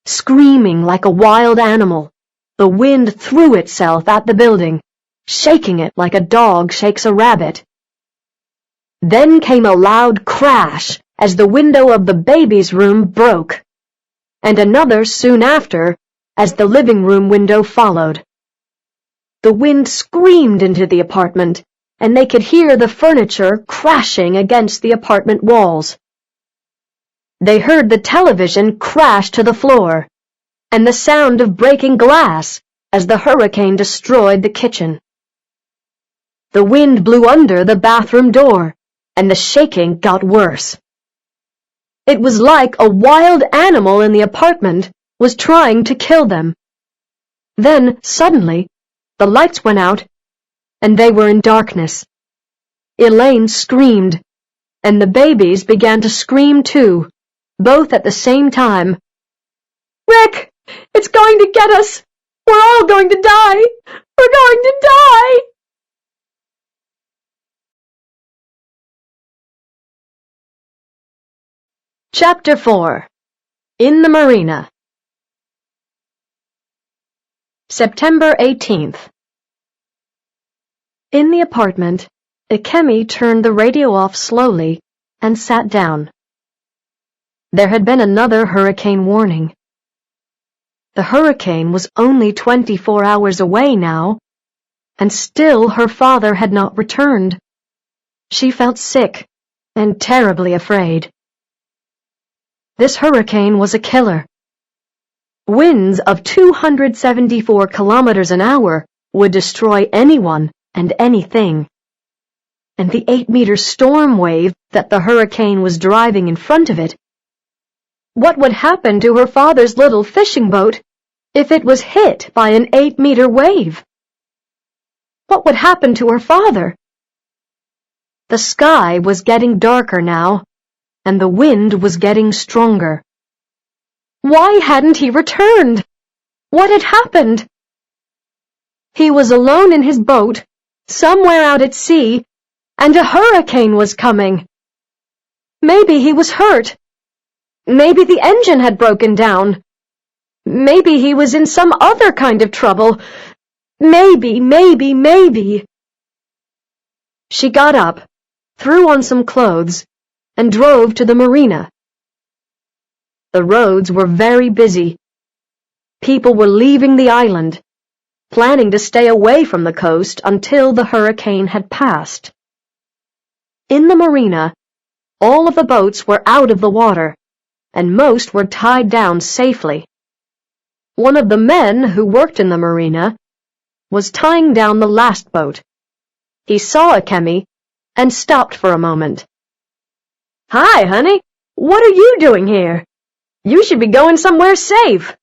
[SPEAKER 1] Screaming like a wild animal, the wind threw itself at the building, shaking it like a dog shakes a rabbit. Then came a loud crash as the window of the baby's room broke, and another soon after as the living room window followed. The wind screamed into the apartment, and they could hear the furniture crashing against the apartment walls. They heard the television crash to the floor, and the sound of breaking glass as the hurricane destroyed the kitchen. The wind blew under the bathroom door, and the shaking got worse. It was like a wild animal in the apartment was trying to kill them. Then, suddenly, the lights went out, and they were in darkness. Elaine screamed, and the babies began to scream too, both at the same time. "Rick, it's going to get us! We're all going to die! We're going to die!" Chapter 4. In the Marina. September 18th. In the apartment, Ikemi turned the radio off slowly and sat down. There had been another hurricane warning. The hurricane was only 24 hours away now, and still her father had not returned. She felt sick and terribly afraid. This hurricane was a killer. Winds of 274 kilometers an hour would destroy anyone and anything. And the 8-meter storm wave that the hurricane was driving in front of it. What would happen to her father's little fishing boat if it was hit by an 8-meter wave? What would happen to her father? The sky was getting darker now, and the wind was getting stronger. Why hadn't he returned? What had happened? He was alone in his boat, somewhere out at sea, and a hurricane was coming. Maybe he was hurt. Maybe the engine had broken down. Maybe he was in some other kind of trouble. Maybe. She got up, threw on some clothes, and drove to the marina. The roads were very busy. People were leaving the island, planning to stay away from the coast until the hurricane had passed. In the marina, all of the boats were out of the water, and most were tied down safely. One of the men who worked in the marina was tying down the last boat. He saw Akemi and stopped for a moment. "Hi, honey. What are you doing here? You should be going somewhere safe.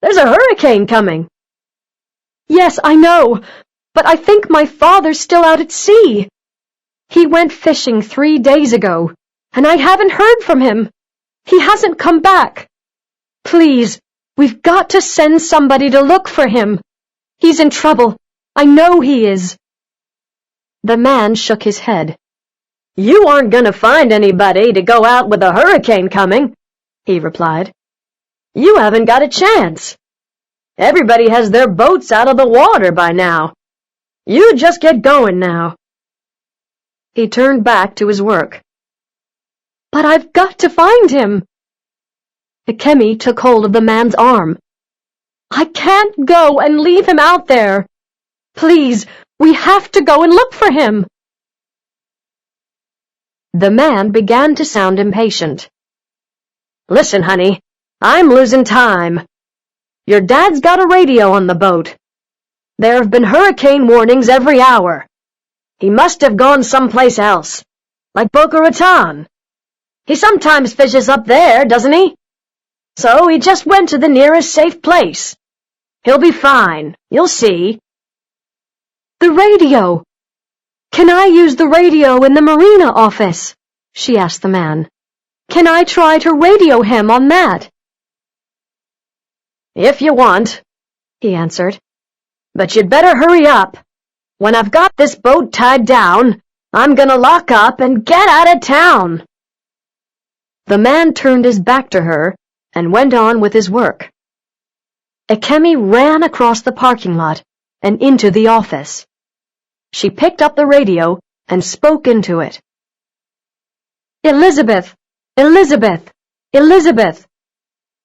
[SPEAKER 1] There's a hurricane coming." "Yes, I know, but I think my father's still out at sea. He went fishing 3 days ago, and I haven't heard from him. He hasn't come back. Please, we've got to send somebody to look for him. He's in trouble. I know he is." The man shook his head. "You aren't going to find anybody to go out with a hurricane coming," he replied. "You haven't got a chance. Everybody has their boats out of the water by now. You just get going now." He turned back to his work. "But I've got to find him." Ikemi took hold of the man's arm. "I can't go and leave him out there. Please, we have to go and look for him." The man began to sound impatient. "Listen, honey, I'm losing time. Your dad's got a radio on the boat. There have been hurricane warnings every hour. He must have gone someplace else, like Boca Raton. He sometimes fishes up there, doesn't he? So he just went to the nearest safe place. He'll be fine, you'll see." "The radio. Can I use the radio in the marina office?" she asked the man. "Can I try to radio him on that?" "If you want," he answered. "But you'd better hurry up. When I've got this boat tied down, I'm gonna lock up and get out of town." The man turned his back to her and went on with his work. Akemi ran across the parking lot and into the office. She picked up the radio and spoke into it. "Elizabeth, Elizabeth, Elizabeth.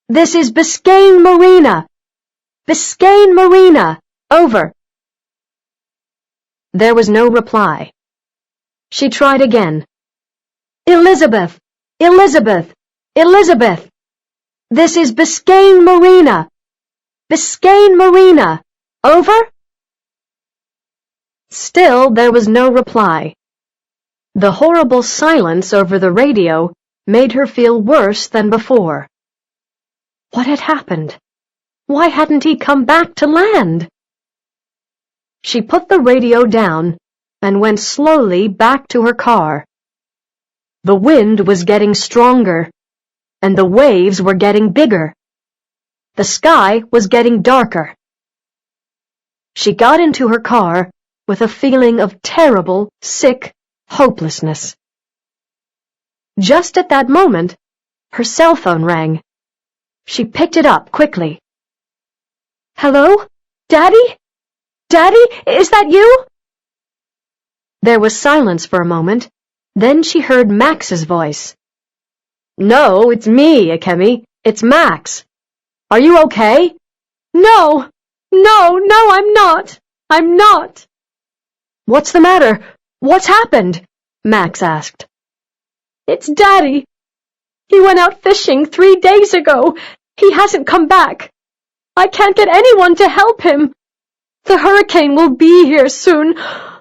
[SPEAKER 1] This is Biscayne Marina. Biscayne Marina. Over." There was no reply. She tried again. "Elizabeth, Elizabeth, Elizabeth. This is Biscayne Marina. Biscayne Marina. Over." Still there was no reply. The horrible silence over the radio made her feel worse than before. What had happened? Why hadn't he come back to land? She put the radio down and went slowly back to her car. The wind was getting stronger, and the waves were getting bigger. The sky was getting darker. She got into her car with a feeling of terrible, sick hopelessness. Just at that moment, her cell phone rang. She picked it up quickly. "Hello? Daddy? Daddy, is that you?" There was silence for a moment. Then she heard Max's voice. No, it's me, Ikemi. It's Max. Are you okay?
[SPEAKER 2] No, I'm not. I'm not.
[SPEAKER 1] What's the matter? What's happened? Max asked.
[SPEAKER 2] It's Daddy. He went out fishing 3 days ago. He hasn't come back. I can't get anyone to help him. The hurricane will be here soon.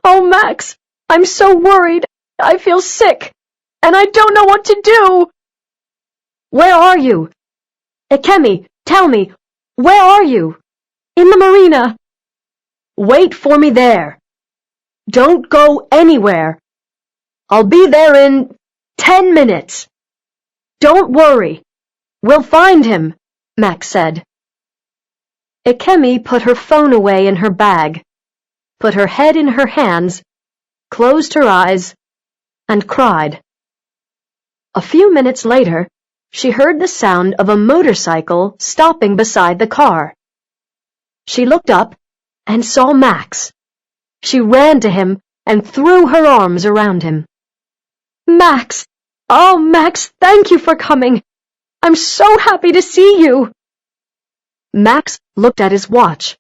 [SPEAKER 2] Oh, Max, I'm so worried. I feel sick, and I don't know what to do.
[SPEAKER 1] Where are you? Ikemi, tell me, where are you?
[SPEAKER 2] In the marina.
[SPEAKER 1] Wait for me there. Don't go anywhere. I'll be there in 10 minutes. Don't worry. We'll find him, Max said. Ikemi put her phone away in her bag, put her head in her hands, closed her eyes, and cried. A few minutes later, she heard the sound of a motorcycle stopping beside the car. She looked up and saw Max. She ran to him and threw her arms around him.
[SPEAKER 2] Max! Oh, Max, thank you for coming. I'm so happy to see you.
[SPEAKER 1] Max looked at his watch.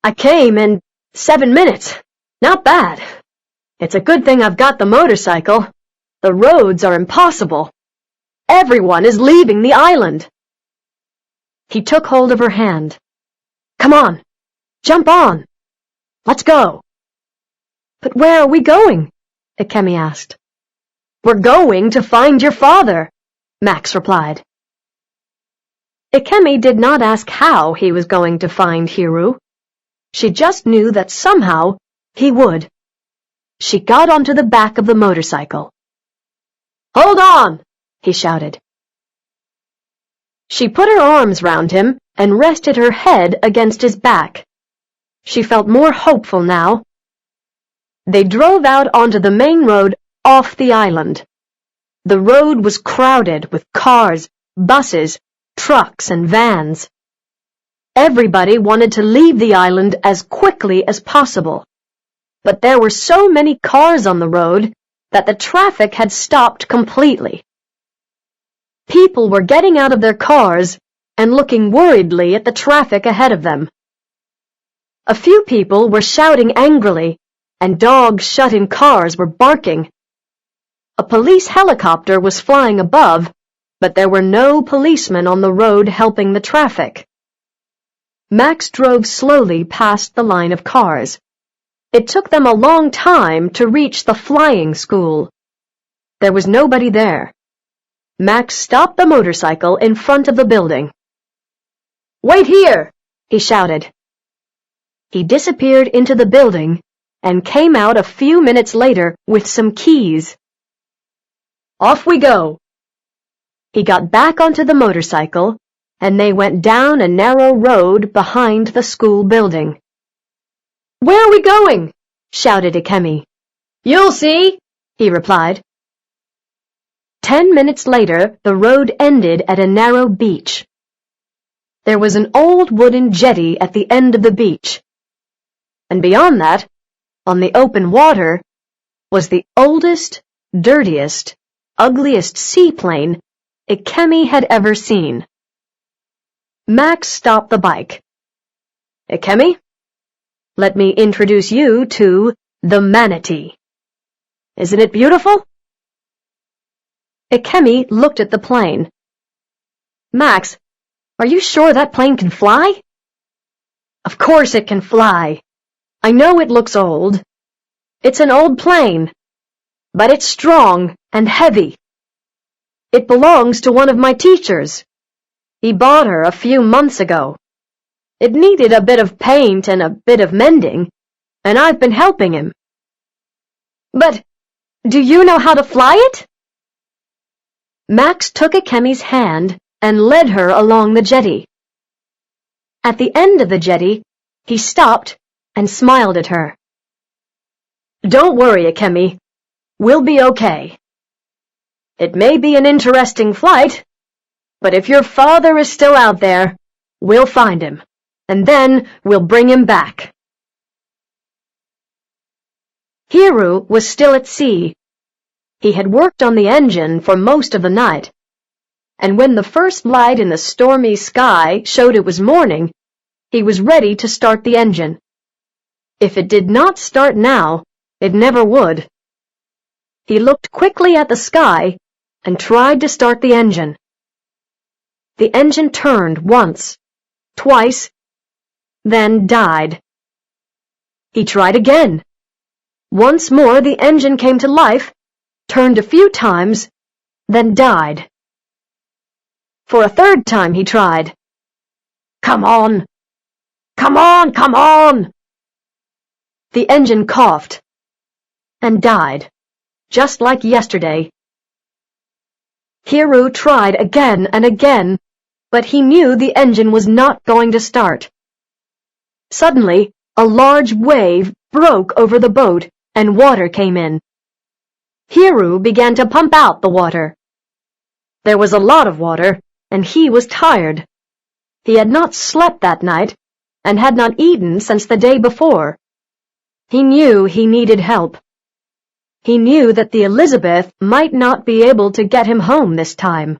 [SPEAKER 1] I came in 7 minutes. Not bad. It's a good thing I've got the motorcycle. The roads are impossible. Everyone is leaving the island. He took hold of her hand. Come on. Jump on. Let's go. But where are we going? Ikemi asked. We're going to find your father, Max replied. Ikemi did not ask how he was going to find Hiru. She just knew that somehow he would. She got onto the back of the motorcycle. Hold on, he shouted. She put her arms round him and rested her head against his back. She felt more hopeful now. They drove out onto the main road off the island. The road was crowded with cars, buses, trucks, and vans. Everybody wanted to leave the island as quickly as possible. But there were so many cars on the road that the traffic had stopped completely. People were getting out of their cars and looking worriedly at the traffic ahead of them. A few people were shouting angrily, and dogs shut in cars were barking. A police helicopter was flying above, but there were no policemen on the road helping the traffic. Max drove slowly past the line of cars. It took them a long time to reach the flying school. There was nobody there. Max stopped the motorcycle in front of the building. Wait here, he shouted. He disappeared into the building and came out a few minutes later with some keys. Off we go. He got back onto the motorcycle, and they went down a narrow road behind the school building. Where are we going? Shouted Ikemi. You'll see, he replied. 10 minutes later, the road ended at a narrow beach. There was an old wooden jetty at the end of the beach. And beyond that, on the open water, was the oldest, dirtiest, ugliest seaplane Ikemi had ever seen. Max stopped the bike. Ikemi, let me introduce you to the manatee. Isn't it beautiful? Ikemi looked at the plane. Max, are you sure that plane can fly? Of course it can fly. I know it looks old. It's an old plane, but it's strong and heavy. It belongs to one of my teachers. He bought her a few months ago. It needed a bit of paint and a bit of mending, and I've been helping him. But do you know how to fly it? Max took Ikemi's hand and led her along the jetty. At the end of the jetty, he stopped and smiled at her. Don't worry, Akemi. We'll be okay. It may be an interesting flight, but if your father is still out there, we'll find him, and then we'll bring him back. Hiru was still at sea. He had worked on the engine for most of the night, and when the first light in the stormy sky showed it was morning, he was ready to start the engine. If it did not start now, it never would. He looked quickly at the sky and tried to start the engine. The engine turned once, twice, then died. He tried again. Once more the engine came to life, turned a few times, then died. For a third time he tried. Come on! Come on! Come on! The engine coughed and died, just like yesterday. Hiru tried again and again, but he knew the engine was not going to start. Suddenly, a large wave broke over the boat and water came in. Hiru began to pump out the water. There was a lot of water, and he was tired. He had not slept that night and had not eaten since the day before. He knew he needed help. He knew that the Elizabeth might not be able to get him home this time.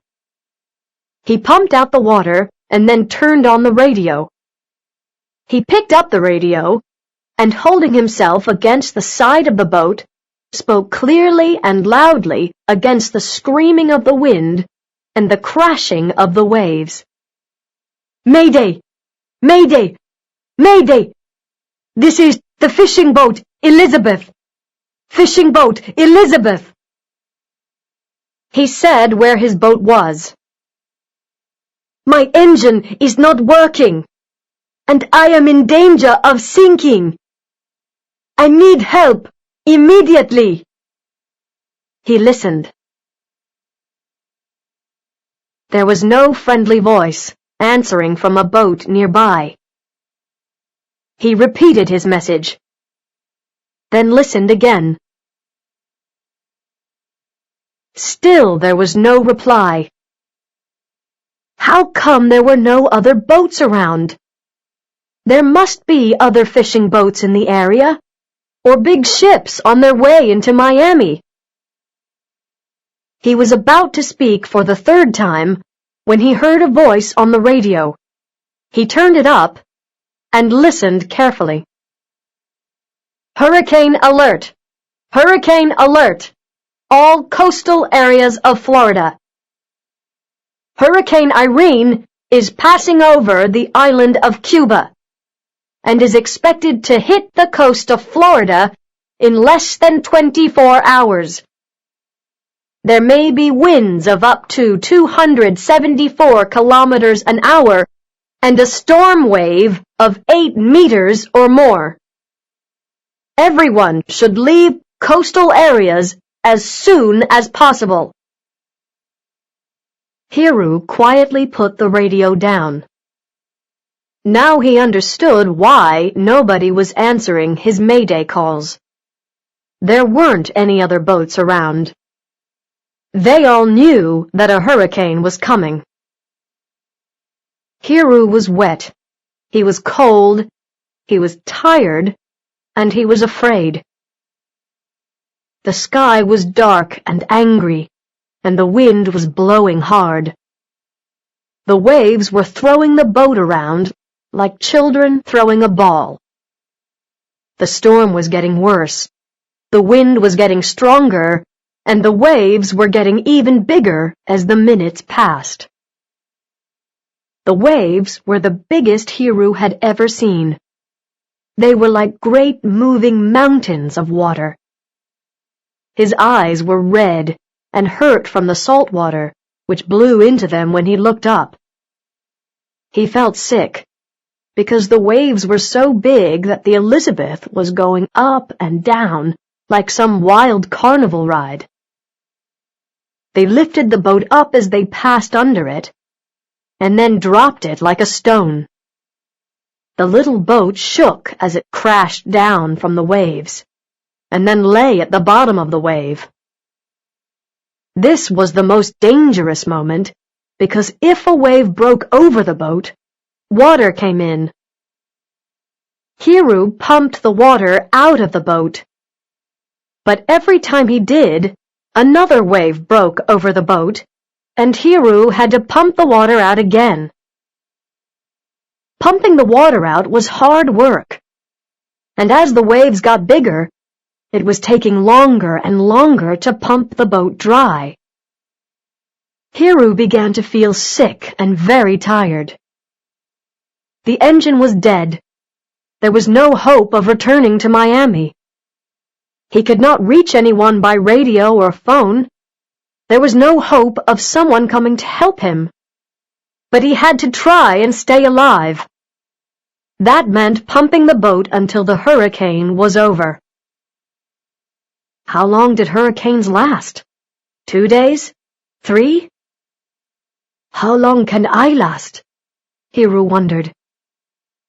[SPEAKER 1] He pumped out the water and then turned on the radio. He picked up the radio and, holding himself against the side of the boat, spoke clearly and loudly against the screaming of the wind and the crashing of the waves. Mayday! Mayday! Mayday! This is the fishing boat, Elizabeth! Fishing boat, Elizabeth! He said where his boat was. My engine is not working, and I am in danger of sinking. I need help, immediately. He listened. There was no friendly voice answering from a boat nearby. He repeated his message, then listened again. Still there was no reply. How come there were no other boats around? There must be other fishing boats in the area, or big ships on their way into Miami. He was about to speak for the third time when he heard a voice on the radio. He turned it up and listened carefully. Hurricane alert! Hurricane alert! All coastal areas of Florida. Hurricane Irene is passing over the island of Cuba and is expected to hit the coast of Florida in less than 24 hours. There may be winds of up to 274 kilometers an hour and a storm wave of 8 meters or more. Everyone should leave coastal areas as soon as possible. Hiru quietly put the radio down. Now he understood why nobody was answering his mayday calls. There weren't any other boats around. They all knew that a hurricane was coming. Hiru was wet. He was cold. He was tired. And he was afraid. The sky was dark and angry, and the wind was blowing hard. The waves were throwing the boat around like children throwing a ball. The storm was getting worse. The wind was getting stronger, and the waves were getting even bigger as the minutes passed. The waves were the biggest Hiru had ever seen. They were like great moving mountains of water. His eyes were red and hurt from the salt water, which blew into them when he looked up. He felt sick, because the waves were so big that the Elizabeth was going up and down like some wild carnival ride. They lifted the boat up as they passed under it, and then dropped it like a stone. The little boat shook as it crashed down from the waves, and then lay at the bottom of the wave. This was the most dangerous moment, because if a wave broke over the boat, water came in. Hiru pumped the water out of the boat, but every time he did, another wave broke over the boat, and Hiru had to pump the water out again. Pumping the water out was hard work, and as the waves got bigger, it was taking longer and longer to pump the boat dry. Hiru began to feel sick and very tired. The engine was dead. There was no hope of returning to Miami. He could not reach anyone by radio or phone. There was no hope of someone coming to help him. But he had to try and stay alive. That meant pumping the boat until the hurricane was over. How long did hurricanes last? 2 days? 3? How long can I last? Hiru wondered.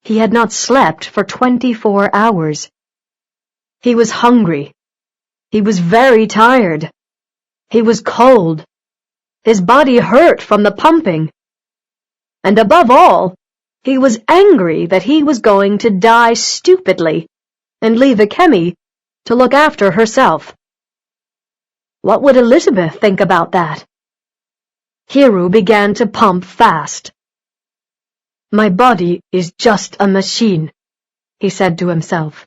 [SPEAKER 1] He had not slept for 24 hours. He was hungry. He was very tired. He was cold. His body hurt from the pumping. And above all, he was angry that he was going to die stupidly and leave Ikemi to look after herself. What would Elizabeth think about that? Hiru began to pump fast. My body is just a machine, he said to himself,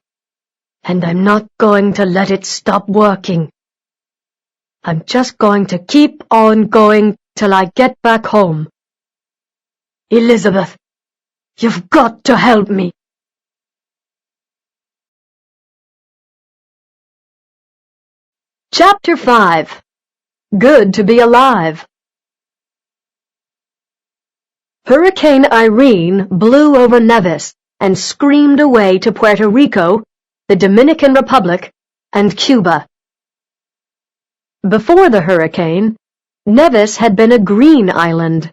[SPEAKER 1] and I'm not going to let it stop working. I'm just going to keep on going till I get back home. Elizabeth, you've got to help me. Chapter 5. Good to be alive. Hurricane Irene blew over Nevis and screamed away to Puerto Rico, the Dominican Republic, and Cuba. Before the hurricane, Nevis had been a green island,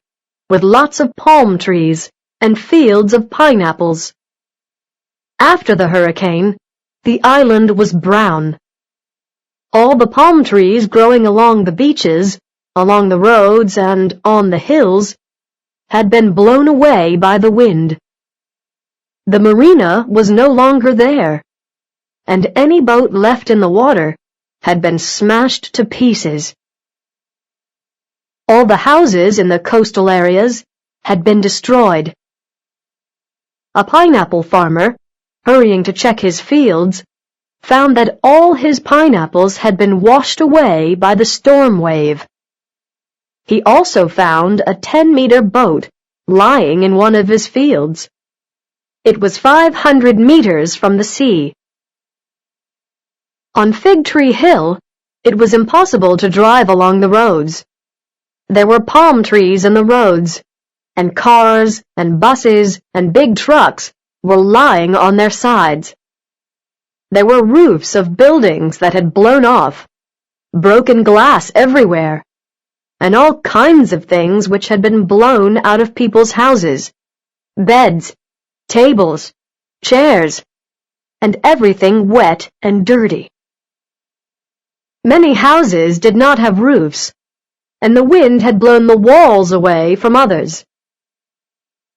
[SPEAKER 1] with lots of palm trees and fields of pineapples. After the hurricane, the island was brown. All the palm trees growing along the beaches, along the roads, and on the hills had been blown away by the wind. The Marina was no longer there, and any boat left in the water had been smashed to pieces. All the houses in the coastal areas had been destroyed. A pineapple farmer, hurrying to check his fields, found that all his pineapples had been washed away by the storm wave. He also found a 10-meter boat lying in one of his fields. It was 500 meters from the sea. On Fig Tree Hill, it was impossible to drive along the roads. There were palm trees in the roads, and cars and buses and big trucks were lying on their sides. There were roofs of buildings that had blown off, broken glass everywhere, and all kinds of things which had been blown out of people's houses, beds, tables, chairs, and everything wet and dirty. Many houses did not have roofs, and the wind had blown the walls away from others.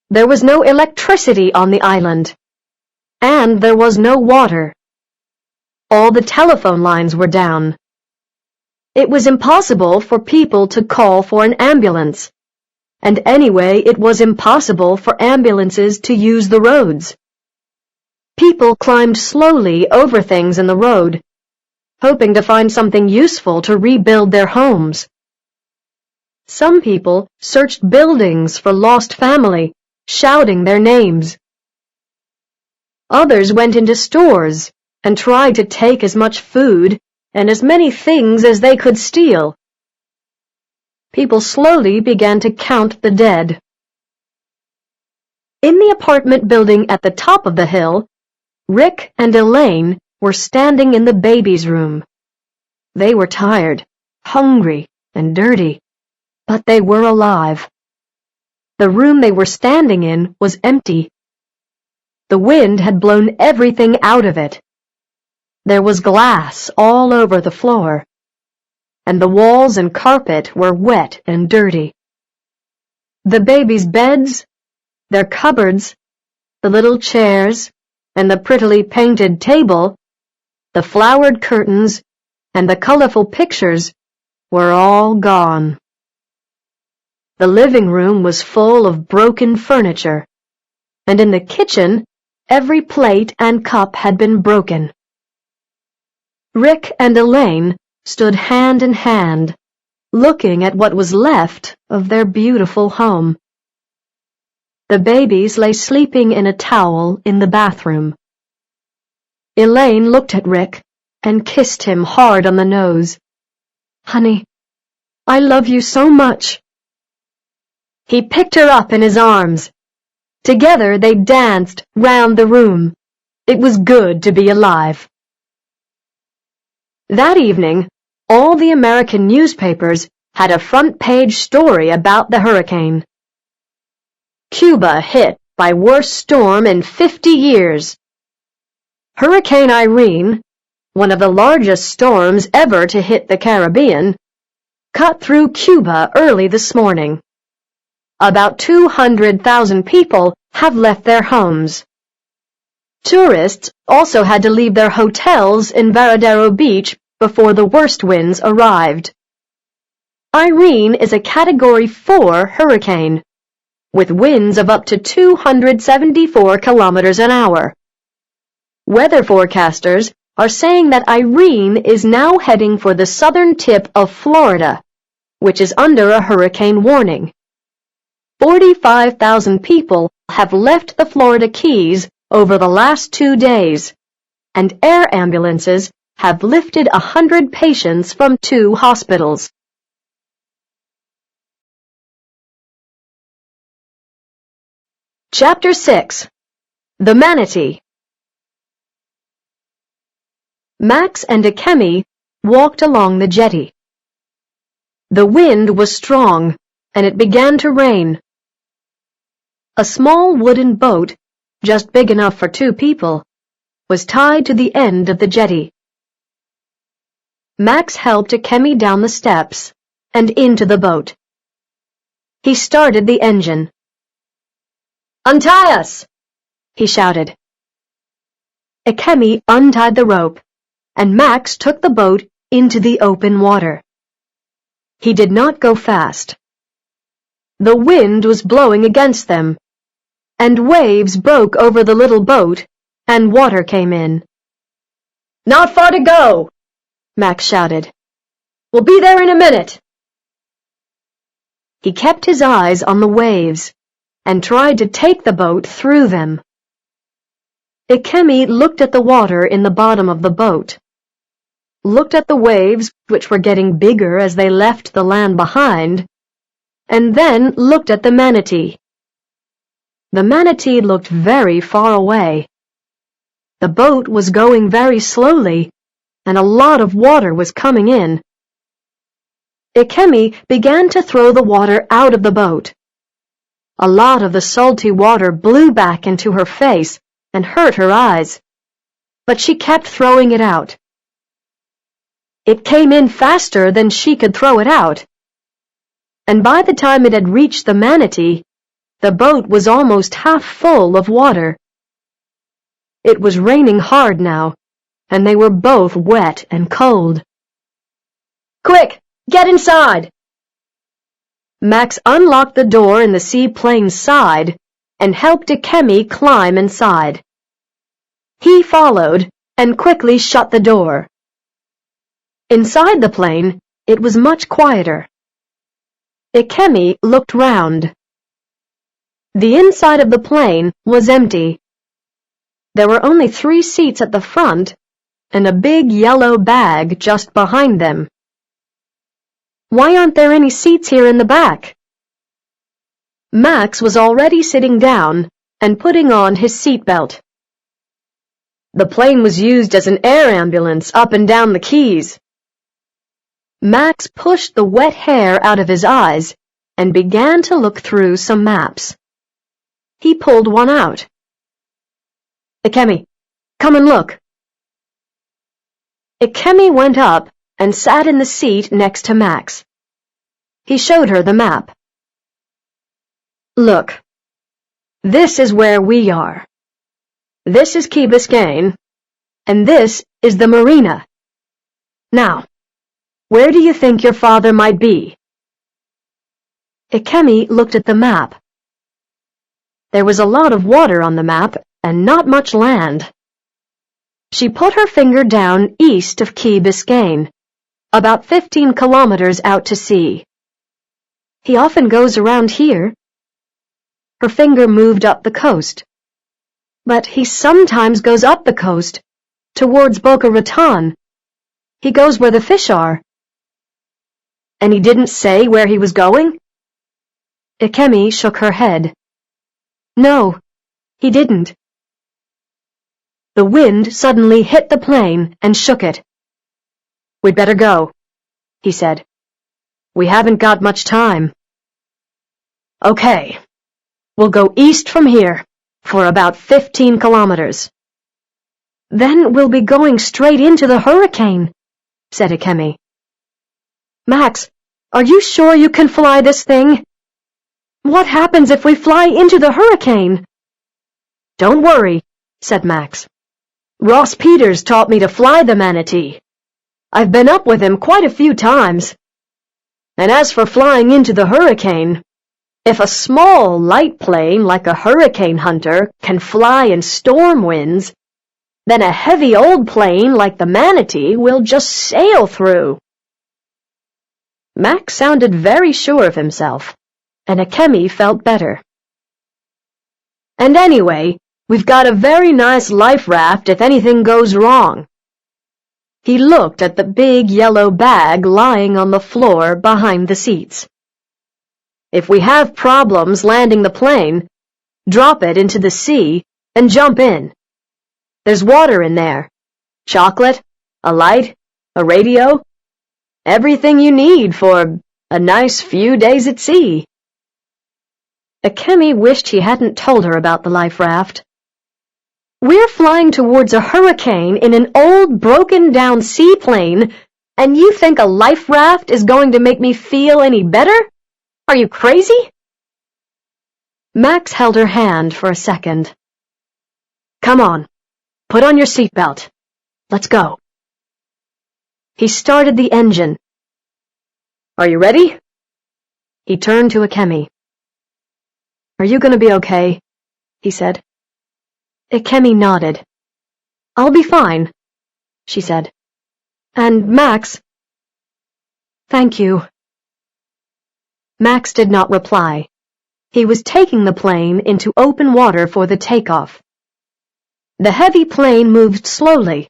[SPEAKER 1] There was no electricity on the island, and there was no water. All the telephone lines were down. It was impossible for people to call for an ambulance, and anyway it was impossible for ambulances to use the roads. People climbed slowly over things in the road, hoping to find something useful to rebuild their homes. Some people searched buildings for lost family, shouting their names. Others went into stores and tried to take as much food and as many things as they could steal. People slowly began to count the dead. In the apartment building at the top of the hill, Rick and Elaine were standing in the baby's room. They were tired, hungry, and dirty, but they were alive. The room they were standing in was empty. The wind had blown everything out of it. There was glass all over the floor, and the walls and carpet were wet and dirty. The baby's beds, their cupboards, the little chairs, and the prettily painted table, the flowered curtains, and the colorful pictures were all gone. The living room was full of broken furniture, and in the kitchen, every plate and cup had been broken. Rick and Elaine stood hand in hand, looking at what was left of their beautiful home. The babies lay sleeping in a towel in the bathroom. Elaine looked at Rick and kissed him hard on the nose. "Honey, I love you so much." He picked her up in his arms. Together they danced round the room. It was good to be alive. That evening, all the American newspapers had a front-page story about the hurricane. Cuba hit by worst storm in 50 years. Hurricane Irene, one of the largest storms ever to hit the Caribbean, cut through Cuba early this morning. About 200,000 people have left their homes. Tourists also had to leave their hotels in Varadero Beach before the worst winds arrived. Irene is a Category 4 hurricane, with winds of up to 274 kilometers an hour. Weather forecasters are saying that Irene is now heading for the southern tip of Florida, which is under a hurricane warning. 45,000 people have left the Florida Keys over the last 2 days, and air ambulances have lifted 100 patients from 2 hospitals. Chapter 6. The Manatee. Max and Akemi walked along the jetty. The wind was strong, and it began to rain. A small wooden boat, just big enough for 2 people, was tied to the end of the jetty. Max helped Akemi down the steps and into the boat. He started the engine. "Untie us!" he shouted. Ikemi untied the rope, and Max took the boat into the open water. He did not go fast. The wind was blowing against them, and waves broke over the little boat, and water came in. "Not far to go," Max shouted. "We'll be there in a minute." He kept his eyes on the waves, and tried to take the boat through them. Ikemi looked at the water in the bottom of the boat, looked at the waves, which were getting bigger as they left the land behind, and then looked at the manatee. The manatee looked very far away. The boat was going very slowly, and a lot of water was coming in. Ikemi began to throw the water out of the boat. A lot of the salty water blew back into her face and hurt her eyes, but she kept throwing it out. It came in faster than she could throw it out, and by the time it had reached the manatee, the boat was almost half full of water. It was raining hard now, and they were both wet and cold. "Quick, get inside!" Max unlocked the door in the seaplane's side and helped Ikemi climb inside. He followed and quickly shut the door. Inside the plane, it was much quieter. Ikemi looked round. The inside of the plane was empty. There were only 3 seats at the front and a big yellow bag just behind them. "Why aren't there any seats here in the back?" Max was already sitting down and putting on his seatbelt. "The plane was used as an air ambulance up and down the Keys." Max pushed the wet hair out of his eyes and began to look through some maps. He pulled one out. "Ikemi, come and look." Ikemi went up and sat in the seat next to Max. He showed her the map. "Look, this is where we are. This is Key Biscayne, and this is the Marina. Now, where do you think your father might be?" Ikemi looked at the map. There was a lot of water on the map and not much land. She put her finger down east of Key Biscayne, about 15 kilometers out to sea. He often goes around here. Her finger moved up the coast. But he sometimes goes up the coast, towards Boca Raton. He goes where the fish are. And he didn't say where he was going? Ikemi shook her head. No, he didn't. The wind suddenly hit the plane and shook it. We'd better go, he said. We haven't got much time. Okay, we'll go east from here for about 15 kilometers. Then we'll be going straight into the hurricane, said Akemi. Max, are you sure you can fly this thing? What happens if we fly into the hurricane? Don't worry, said Max. Ross Peters taught me to fly the manatee. I've been up with him quite a few times. And as for flying into the hurricane, if a small, light plane like a hurricane hunter can fly in storm winds, then a heavy old plane like the manatee will just sail through. Max sounded very sure of himself, and Akemi felt better. And anyway, we've got a very nice life raft if anything goes wrong. He looked at the big yellow bag lying on the floor behind the seats. If we have problems landing the plane, drop it into the sea and jump in. There's water in there, chocolate, a light, a radio, everything you need for a nice few days at sea. Akemi wished he hadn't told her about the life raft. We're flying towards a hurricane in an old, broken-down seaplane, and you think a life raft is going to make me feel any better? Are you crazy? Max held her hand for a second. Come on, put on your seatbelt. Let's go. He started the engine. Are you ready? He turned to Akemi. Are you going to be okay? He said. Ikemi nodded. I'll be fine, she said. And Max, thank you. Max did not reply. He was taking the plane into open water for the takeoff. The heavy plane moved slowly,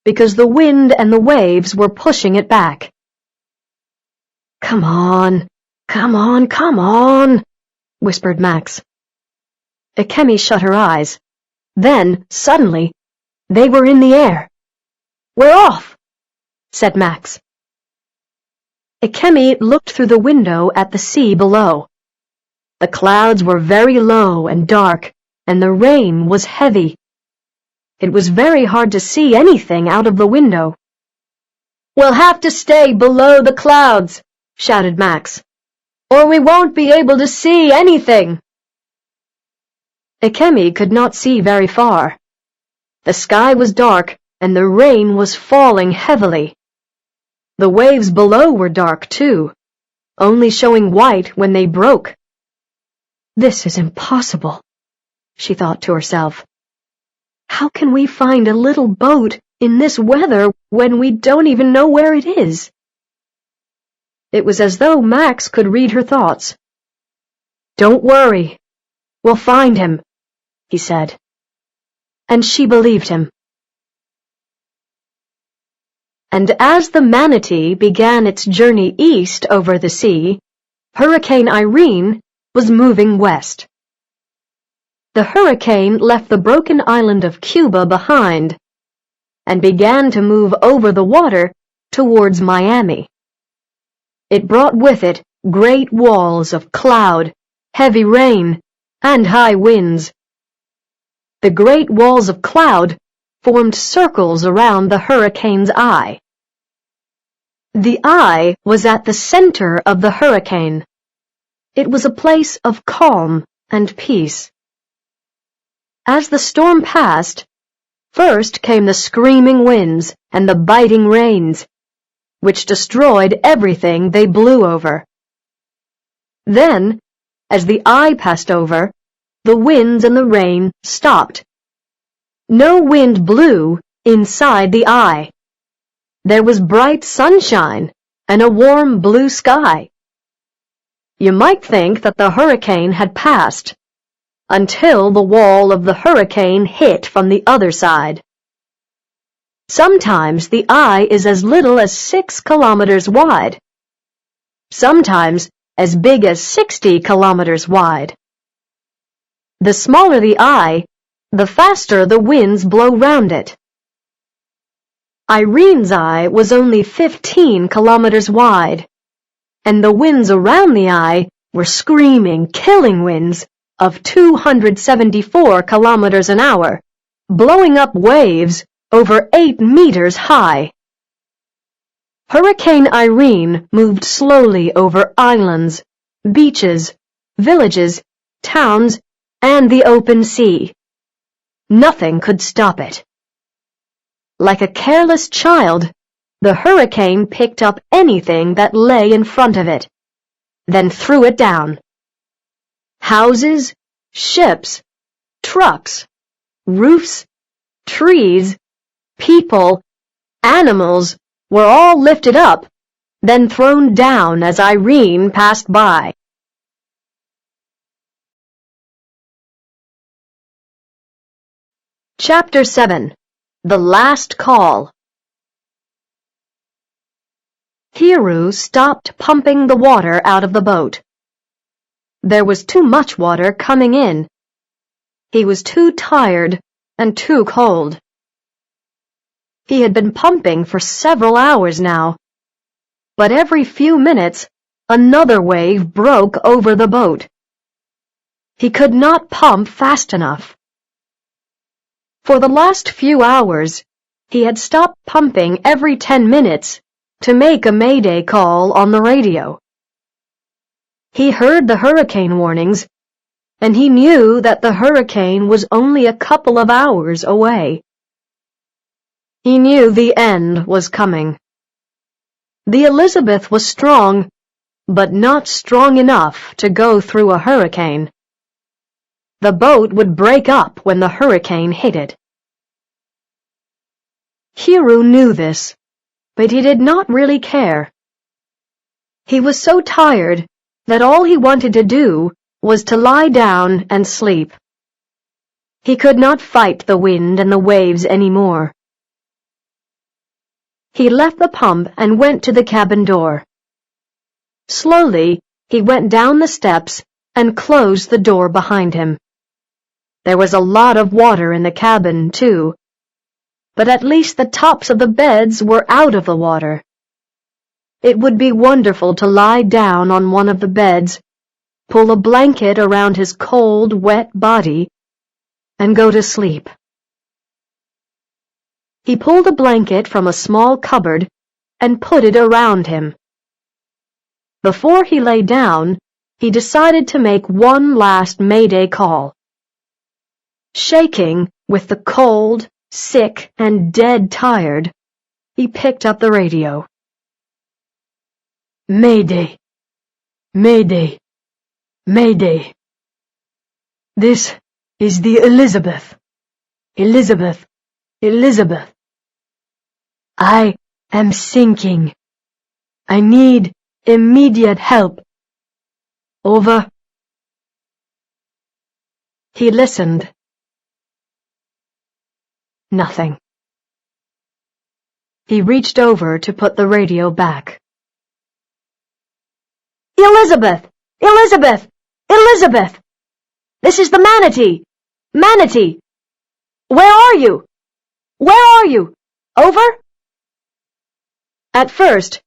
[SPEAKER 1] because the wind and the waves were pushing it back. Come on, come on, come on, whispered Max. Ikemi shut her eyes. Then, suddenly, they were in the air. We're off, said Max. Ikemi looked through the window at the sea below. The clouds were very low and dark, and the rain was heavy. It was very hard to see anything out of the window. We'll have to stay below the clouds, shouted Max, or we won't be able to see anything. Ikemi could not see very far. The sky was dark, and the rain was falling heavily. The waves below were dark, too, only showing white when they broke. This is impossible, she thought to herself. How can we find a little boat in this weather when we don't even know where it is? It was as though Max could read her thoughts. Don't worry, we'll find him, he said. And she believed him. And as the manatee began its journey east over the sea, Hurricane Irene was moving west. The hurricane left the broken island of Cuba behind and began to move over the water towards Miami. It brought with it great walls of cloud, heavy rain, and high winds. The great walls of cloud formed circles around the hurricane's eye. The eye was at the center of the hurricane. It was a place of calm and peace. As the storm passed, first came the screaming winds and the biting rains, which destroyed everything they blew over. Then, as the eye passed over, the winds and the rain stopped. No wind blew inside the eye. There was bright sunshine and a warm blue sky. You might think that the hurricane had passed, until the wall of the hurricane hit from the other side. Sometimes the eye is as little as 6 kilometers wide. Sometimes as big as 60 kilometers wide. The smaller the eye, the faster the winds blow round it. Irene's eye was only 15 kilometers wide, and the winds around the eye were screaming, killing winds of 274 kilometers an hour, blowing up waves over 8 meters high. Hurricane Irene moved slowly over islands, beaches, villages, towns, and the open sea. Nothing could stop it. Like a careless child, the hurricane picked up anything that lay in front of it, then threw it down. Houses, ships, trucks, roofs, trees, people, animals were all lifted up, then thrown down as Irene passed by. Chapter 7. The Last Call. Hiru stopped pumping the water out of the boat. There was too much water coming in. He was too tired and too cold. He had been pumping for several hours now, but every few minutes another wave broke over the boat. He could not pump fast enough. For the last few hours, he had stopped pumping every 10 minutes to make a mayday call on the radio. He heard the hurricane warnings, and he knew that the hurricane was only a couple of hours away. He knew the end was coming. The Elizabeth was strong, but not strong enough to go through a hurricane. The boat would break up when the hurricane hit it. Hiru knew this, but he did not really care. He was so tired that all he wanted to do was to lie down and sleep. He could not fight the wind and the waves anymore. He left the pump and went to the cabin door. Slowly, he went down the steps and closed the door behind him. There was a lot of water in the cabin, too, but at least the tops of the beds were out of the water. It would be wonderful to lie down on one of the beds, pull a blanket around his cold, wet body, and go to sleep. He pulled a blanket from a small cupboard and put it around him. Before he lay down, he decided to make one last mayday call. Shaking with the cold, sick, and dead tired, he picked up the radio. Mayday! Mayday! Mayday! This is the Elizabeth. Elizabeth! Elizabeth! I am sinking. I need immediate help. Over. He listened. Nothing. He reached over to put the radio back. Elizabeth! Elizabeth! Elizabeth! This is the manatee! Manatee! Where are you? Where are you? Over? At first,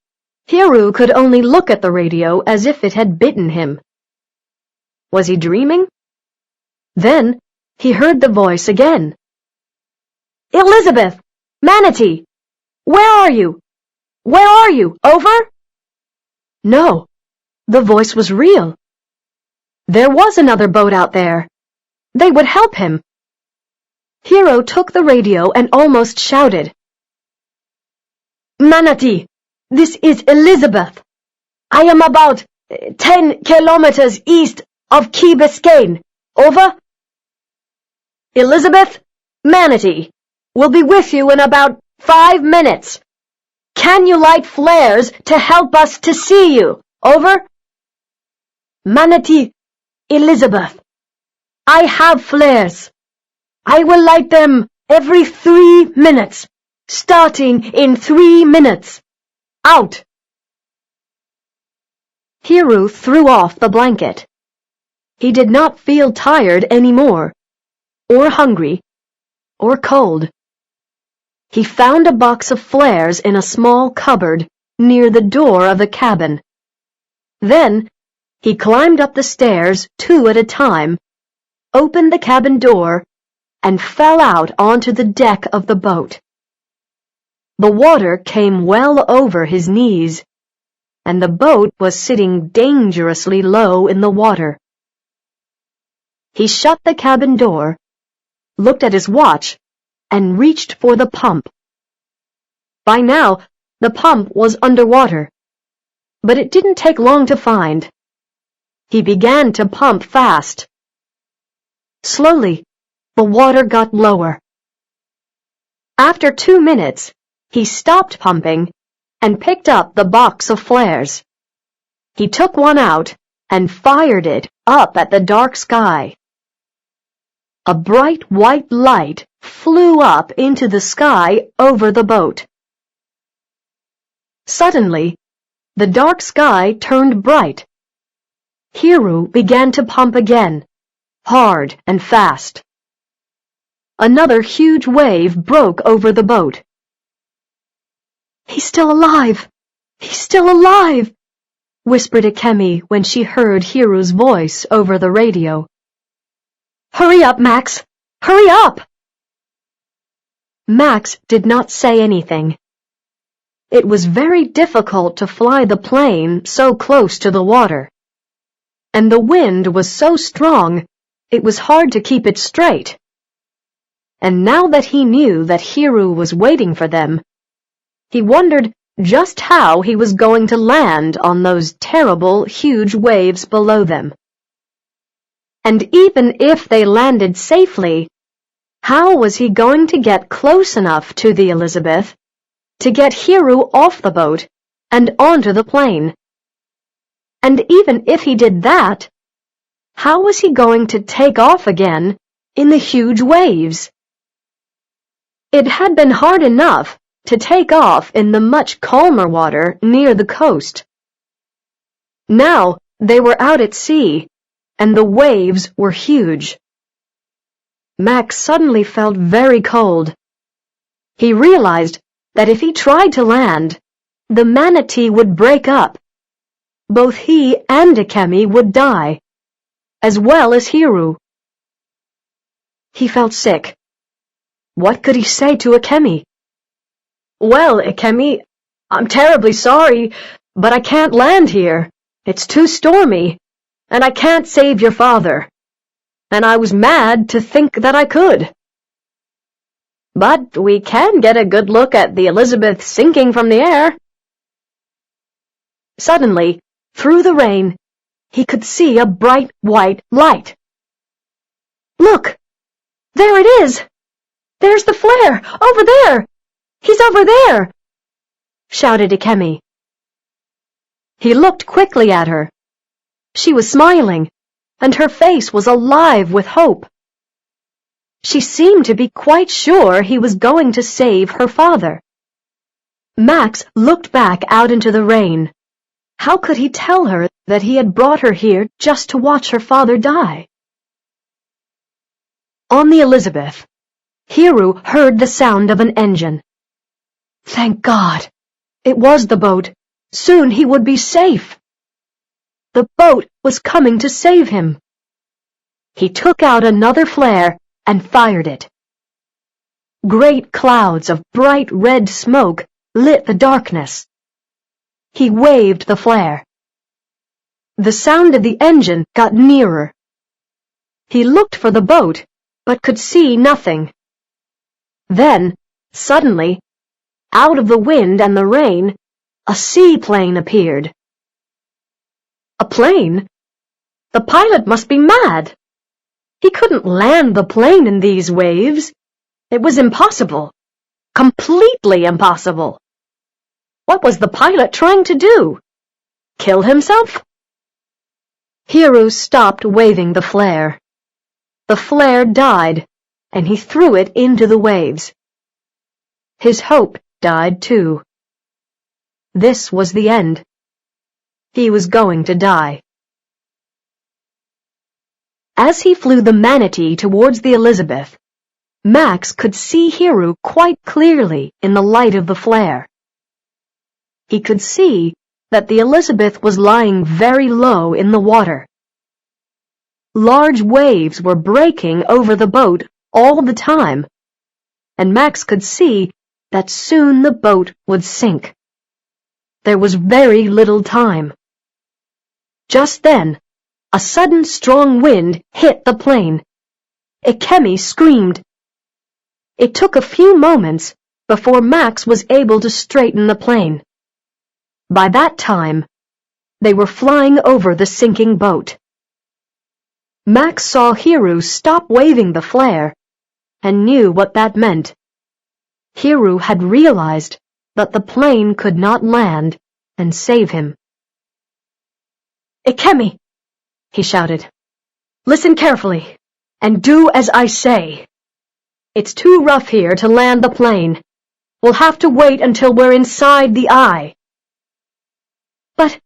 [SPEAKER 1] Hiru could only look at the radio as if it had bitten him. Was he dreaming? Then he heard the voice again. Elizabeth! Manatee! Where are you? Where are you? Over? No, the voice was real. There was another boat out there. They would help him. Hiru took the radio and almost shouted. Manatee, this is Elizabeth. I am about 10 kilometers east of Key Biscayne. Over? Elizabeth, Manatee, will be with you in about 5 minutes. Can you light flares to help us to see you? Over? Manatee, Elizabeth, I have flares. I will light them every 3 minutes, starting in 3 minutes. Out. Hiru threw off the blanket. He did not feel tired anymore, or hungry, or cold. He found a box of flares in a small cupboard near the door of the cabin. Then, he climbed up the stairs 2 at a time, opened the cabin door, and fell out onto the deck of the boat. The water came well over his knees, and the boat was sitting dangerously low in the water. He shut the cabin door, looked at his watch, and reached for the pump. By now, the pump was underwater, but it didn't take long to find. He began to pump fast. Slowly, the water got lower. After 2 minutes, he stopped pumping and picked up the box of flares. He took one out and fired it up at the dark sky. A bright white light flew up into the sky over the boat. Suddenly, the dark sky turned bright. Hiru began to pump again, hard and fast. Another huge wave broke over the boat. "He's still alive! He's still alive!" whispered Ikemi when she heard Hiru's voice over the radio. "Hurry up, Max! Hurry up!" Max did not say anything. It was very difficult to fly the plane so close to the water, and the wind was so strong it was hard to keep it straight. And now that he knew that Hiru was waiting for them, he wondered just how he was going to land on those terrible, huge waves below them. And even if they landed safely, how was he going to get close enough to the Elizabeth to get Hiru off the boat and onto the plane? And even if he did that, how was he going to take off again in the huge waves? It had been hard enough to take off in the much calmer water near the coast. Now they were out at sea, and the waves were huge. Max suddenly felt very cold. He realized that if he tried to land, the manatee would break up. Both he and Akemi would die, as well as Hiru. He felt sick. What could he say to Akemi? "Well, Ikemi, I'm terribly sorry, but I can't land here. It's too stormy, and I can't save your father. And I was mad to think that I could. But we can get a good look at the Elizabeth sinking from the air." Suddenly, through the rain, he could see a bright white light. "Look! There it is! There's the flare! Over there! He's over there!" shouted Ikemi. He looked quickly at her. She was smiling, and her face was alive with hope. She seemed to be quite sure he was going to save her father. Max looked back out into the rain. How could he tell her that he had brought her here just to watch her father die? On the Elizabeth, Hiru heard the sound of an engine. Thank God! It was the boat. Soon he would be safe. The boat was coming to save him. He took out another flare and fired it. Great clouds of bright red smoke lit the darkness. He waved the flare. The sound of the engine got nearer. He looked for the boat, but could see nothing. Then, suddenly, out of the wind and the rain, a seaplane appeared.
[SPEAKER 2] A plane? The pilot must be mad. He couldn't land the plane in these waves. It was impossible. Completely impossible. What was the pilot trying to do? Kill himself? Hiro stopped waving the flare. The flare died, and he threw it into the waves. His hope died too. This was the end. He was going to die. As he flew the manatee towards the Elizabeth, Max could see Hiro quite clearly in the light of the flare. He could see that the Elizabeth was lying very low in the water. Large waves were breaking over the boat all the time, and Max could see that soon the boat would sink. There was very little time. Just then, a sudden strong wind hit the plane. Ikemi screamed. It took a few moments before Max was able to straighten the plane. By that time, they were flying over the sinking boat. Max saw Hiro stop waving the flare and knew what that meant. Hiro had realized that the plane could not land and save him. "Ikemi," he shouted, "listen carefully and do as I say. It's too rough here to land the plane. We'll have to wait until we're inside the eye." "But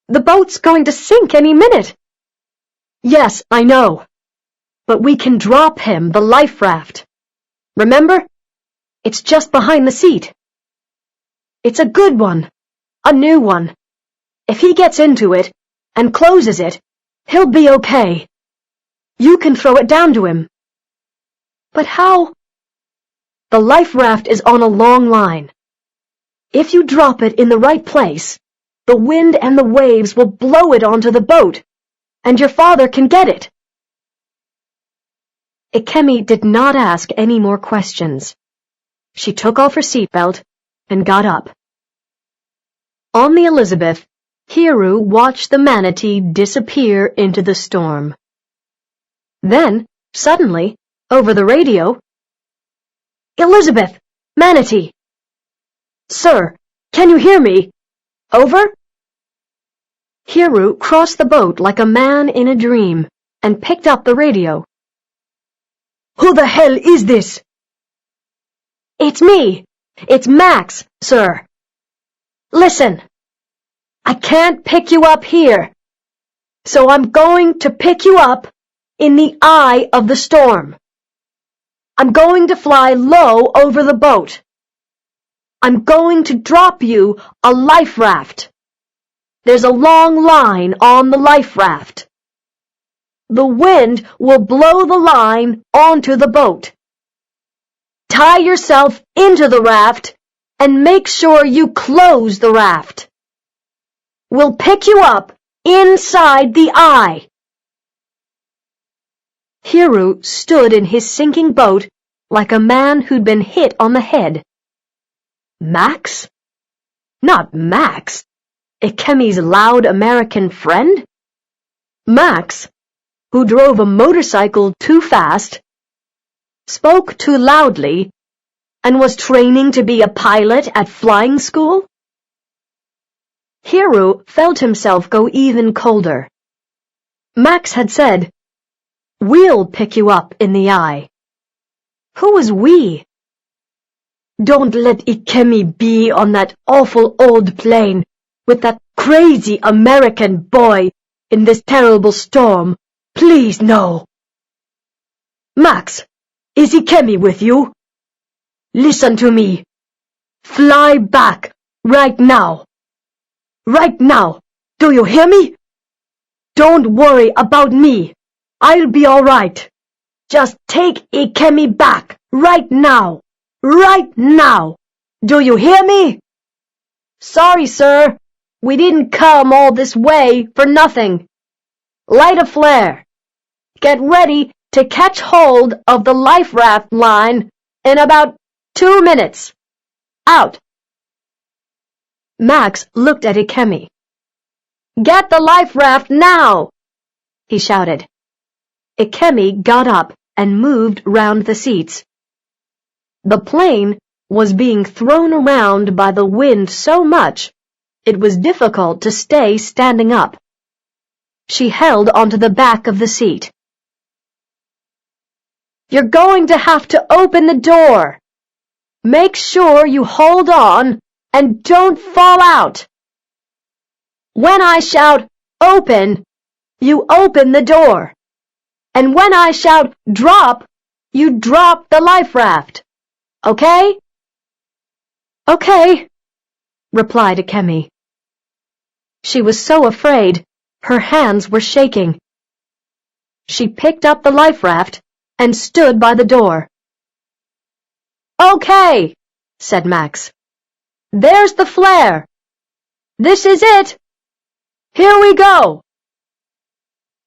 [SPEAKER 2] the boat's going to sink any minute." "Yes, I know. But we can drop him the life raft. Remember? It's just behind the seat. It's a good one, a new one. If he gets into it and closes it, he'll be okay. You can throw it down to him." "But how?" "The life raft is on a long line. If you drop it in the right place, the wind and the waves will blow it onto the boat, and your father can get it." Ikemi did not ask any more questions. She took off her seatbelt and got up. On the Elizabeth, Hiro watched the manatee disappear into the storm. Then, suddenly, over the radio, "Elizabeth! Manatee! Sir, can you hear me? Over?" Hiro crossed the boat like a man in a dream and picked up the radio. "Who the hell is this?" "It's me. It's Max, sir. Listen, I can't pick you up here, so I'm going to pick you up in the eye of the storm. I'm going to fly low over the boat. I'm going to drop you a life raft. There's a long line on the life raft. The wind will blow the line onto the boat. Tie yourself into the raft and make sure you close the raft. We'll pick you up inside the eye." Hiro stood in his sinking boat like a man who'd been hit on the head. Max? Not Max, Ikemi's loud American friend? Max, who drove a motorcycle too fast, spoke too loudly, and was training to be a pilot at flying school? Hiro felt himself go even colder. Max had said, "We'll pick you up in the eye." Who was we? "Don't let Ikemi be on that awful old plane with that crazy American boy in this terrible storm. Please, no." "Max, is Ikemi with you? Listen to me. Fly back right now. Right now. Do you hear me? Don't worry about me. I'll be all right. Just take Ikemi back right now. Right now. Do you hear me?" "Sorry, sir. We didn't come all this way for nothing. Light a flare. Get ready to catch hold of the life raft line in about 2 minutes. Out." Max looked at Ikemi.
[SPEAKER 1] Get the life raft now! He shouted. Ikemi got up and moved round the seats. The plane was being thrown around by the wind so much it was difficult to stay standing up. She held onto the back of the seat. You're going to have to open the door. Make sure you hold on and don't fall out. When I shout, open, you open the door. And when I shout, drop, you drop the life raft. Okay? Okay, replied Akemi. She was so afraid, her hands were shaking. She picked up the life raft and stood by the door. Okay, said Max. There's the flare. This is it. Here we go.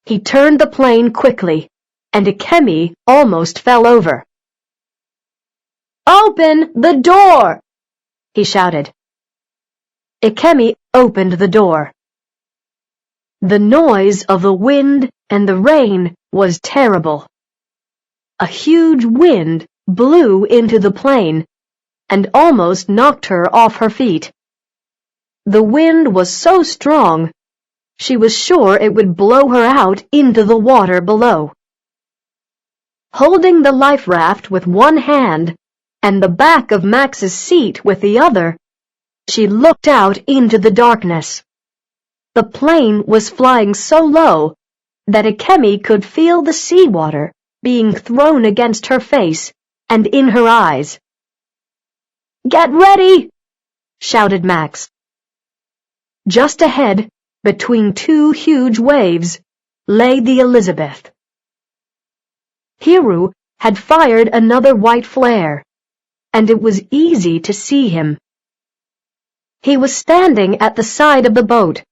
[SPEAKER 1] He turned the plane quickly, and Ikemi almost fell over. Open the door, he shouted. Ikemi opened the door. The noise of the wind and the rain was terrible. A huge wind blew into the plane and almost knocked her off her feet. The wind was so strong, she was sure it would blow her out into the water below. Holding the life raft with one hand and the back of Max's seat with the other, she looked out into the darkness. The plane was flying so low that Ikemi could feel the seawater being thrown against her face and in her eyes. Get ready! Shouted Max. Just ahead, between two huge waves, lay the Elizabeth. Hiru had fired another white flare, and it was easy to see him. He was standing at the side of the boat,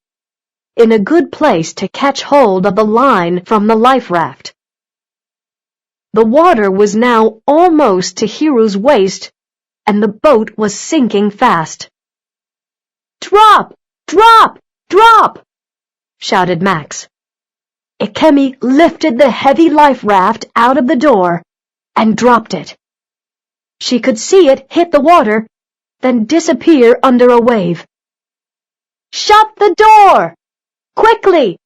[SPEAKER 1] in a good place to catch hold of the line from the life raft. The water was now almost to Hiru's waist, and the boat was sinking fast. Drop! Drop! Drop! Shouted Max. Ikemi lifted the heavy life raft out of the door and dropped it. She could see it hit the water, then disappear under a wave. Shut the door! Quickly!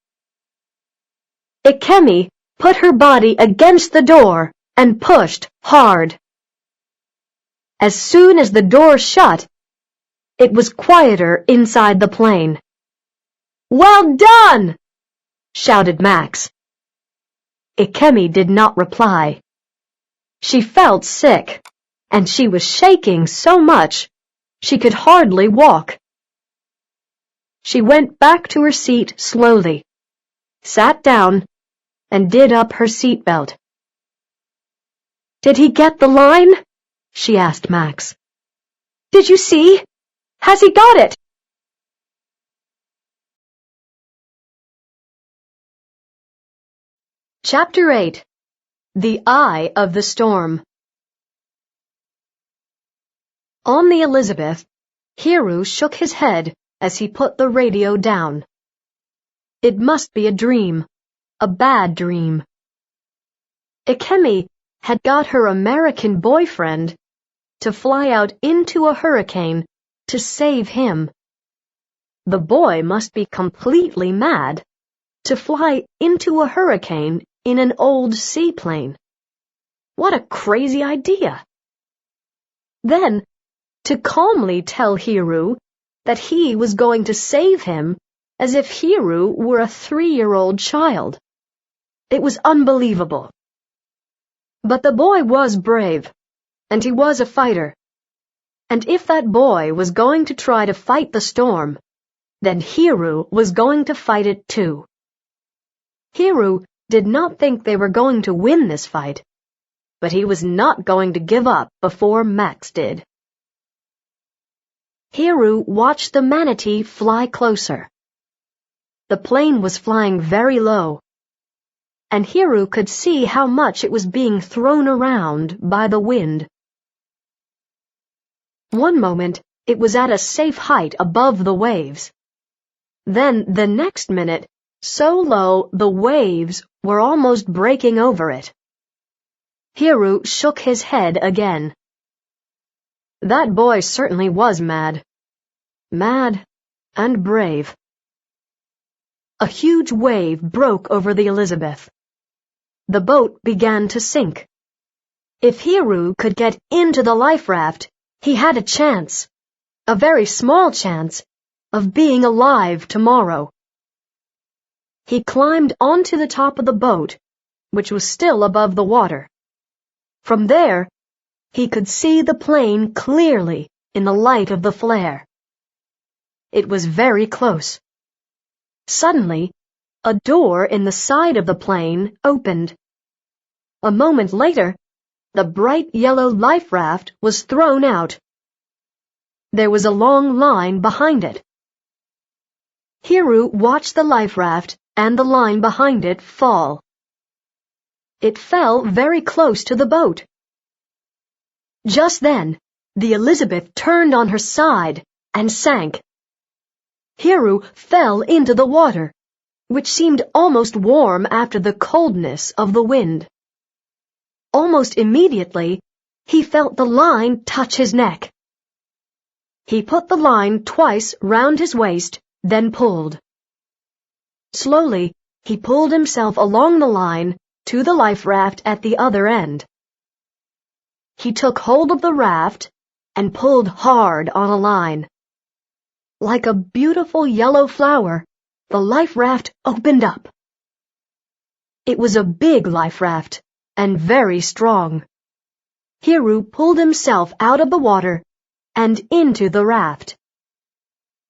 [SPEAKER 1] Ikemi put her body against the door and pushed hard. As soon as the door shut, it was quieter inside the plane. Well done! Shouted Max. Ikemi did not reply. She felt sick, and she was shaking so much she could hardly walk. She went back to her seat slowly, sat down, and did up her seatbelt. Did he get the line? She asked Max. Did you see? Has he got it? Chapter 8. The Eye of the Storm. On the Elizabeth, Hiru shook his head as he put the radio down. It must be a dream, a bad dream. Ikemi had got her American boyfriend to fly out into a hurricane to save him. The boy must be completely mad to fly into a hurricane in an old seaplane. What a crazy idea! Then, to calmly tell Hiru that he was going to save him as if Hiru were a 3-year-old child. It was unbelievable. But the boy was brave, and he was a fighter. And if that boy was going to try to fight the storm, then Hiru was going to fight it too. Hiru did not think they were going to win this fight, but he was not going to give up before Max did. Hiru watched the manatee fly closer. The plane was flying very low, and Hiru could see how much it was being thrown around by the wind. One moment, it was at a safe height above the waves. Then the next minute, so low the waves were almost breaking over it. Hiru shook his head again. That boy certainly was mad. Mad and brave. A huge wave broke over the Elizabeth. The boat began to sink. If Hiru could get into the life raft, he had a chance, a very small chance, of being alive tomorrow. He climbed onto the top of the boat, which was still above the water. From there, he could see the plane clearly in the light of the flare. It was very close. Suddenly, a door in the side of the plane opened. A moment later, the bright yellow life raft was thrown out. There was a long line behind it. Hiru watched the life raft and the line behind it fall. It fell very close to the boat. Just then, the Elizabeth turned on her side and sank. Hiru fell into the water, which seemed almost warm after the coldness of the wind. Almost immediately, he felt the line touch his neck. He put the line twice round his waist, then pulled. Slowly, he pulled himself along the line to the life raft at the other end. He took hold of the raft and pulled hard on a line. Like a beautiful yellow flower, the life raft opened up. It was a big life raft and very strong. Hiru pulled himself out of the water and into the raft.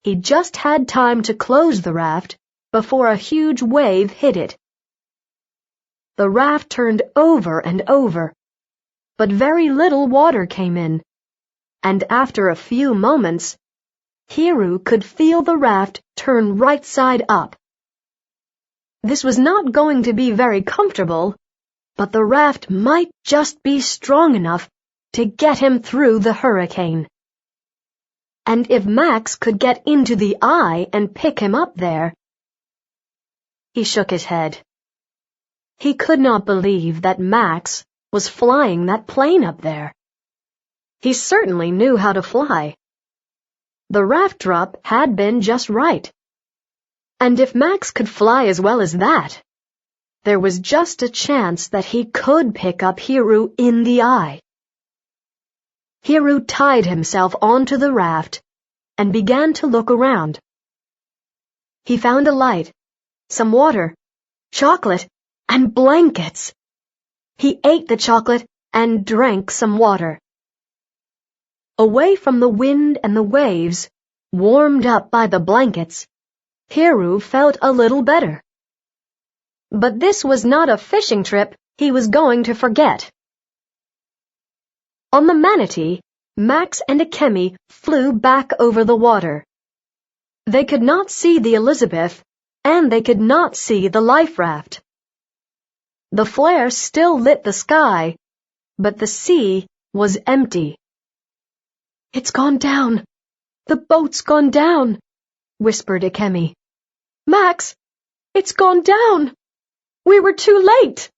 [SPEAKER 1] He just had time to close the raft before a huge wave hit it. The raft turned over and over, but very little water came in, and after a few moments, Hiru could feel the raft turn right side up. This was not going to be very comfortable, but the raft might just be strong enough to get him through the hurricane. And if Max could get into the eye and pick him up there... He shook his head. He could not believe that Max was flying that plane up there. He certainly knew how to fly. The raft drop had been just right. And if Max could fly as well as that, there was just a chance that he could pick up Hiru in the eye. Hiru tied himself onto the raft and began to look around. He found a light, some water, chocolate, and blankets. He ate the chocolate and drank some water. Away from the wind and the waves, warmed up by the blankets, Hiru felt a little better. But this was not a fishing trip he was going to forget. On the manatee, Max and Akemi flew back over the water. They could not see the Elizabeth, and they could not see the life raft. The flare still lit the sky, but the sea was empty. "It's gone down. The boat's gone down," whispered Ikemi. "Max, it's gone down. We were too late."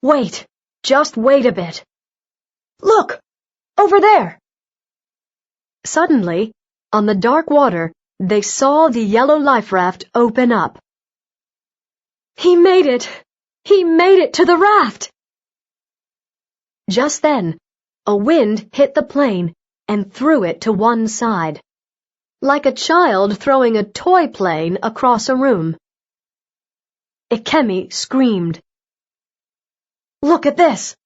[SPEAKER 1] "Wait, just wait a bit. Look, over there." Suddenly, on the dark water, they saw the yellow life raft open up. "He made it! He made it to the raft!" Just then, a wind hit the plane and threw it to one side, like a child throwing a toy plane across a room. Ikemi screamed. "Look at this!"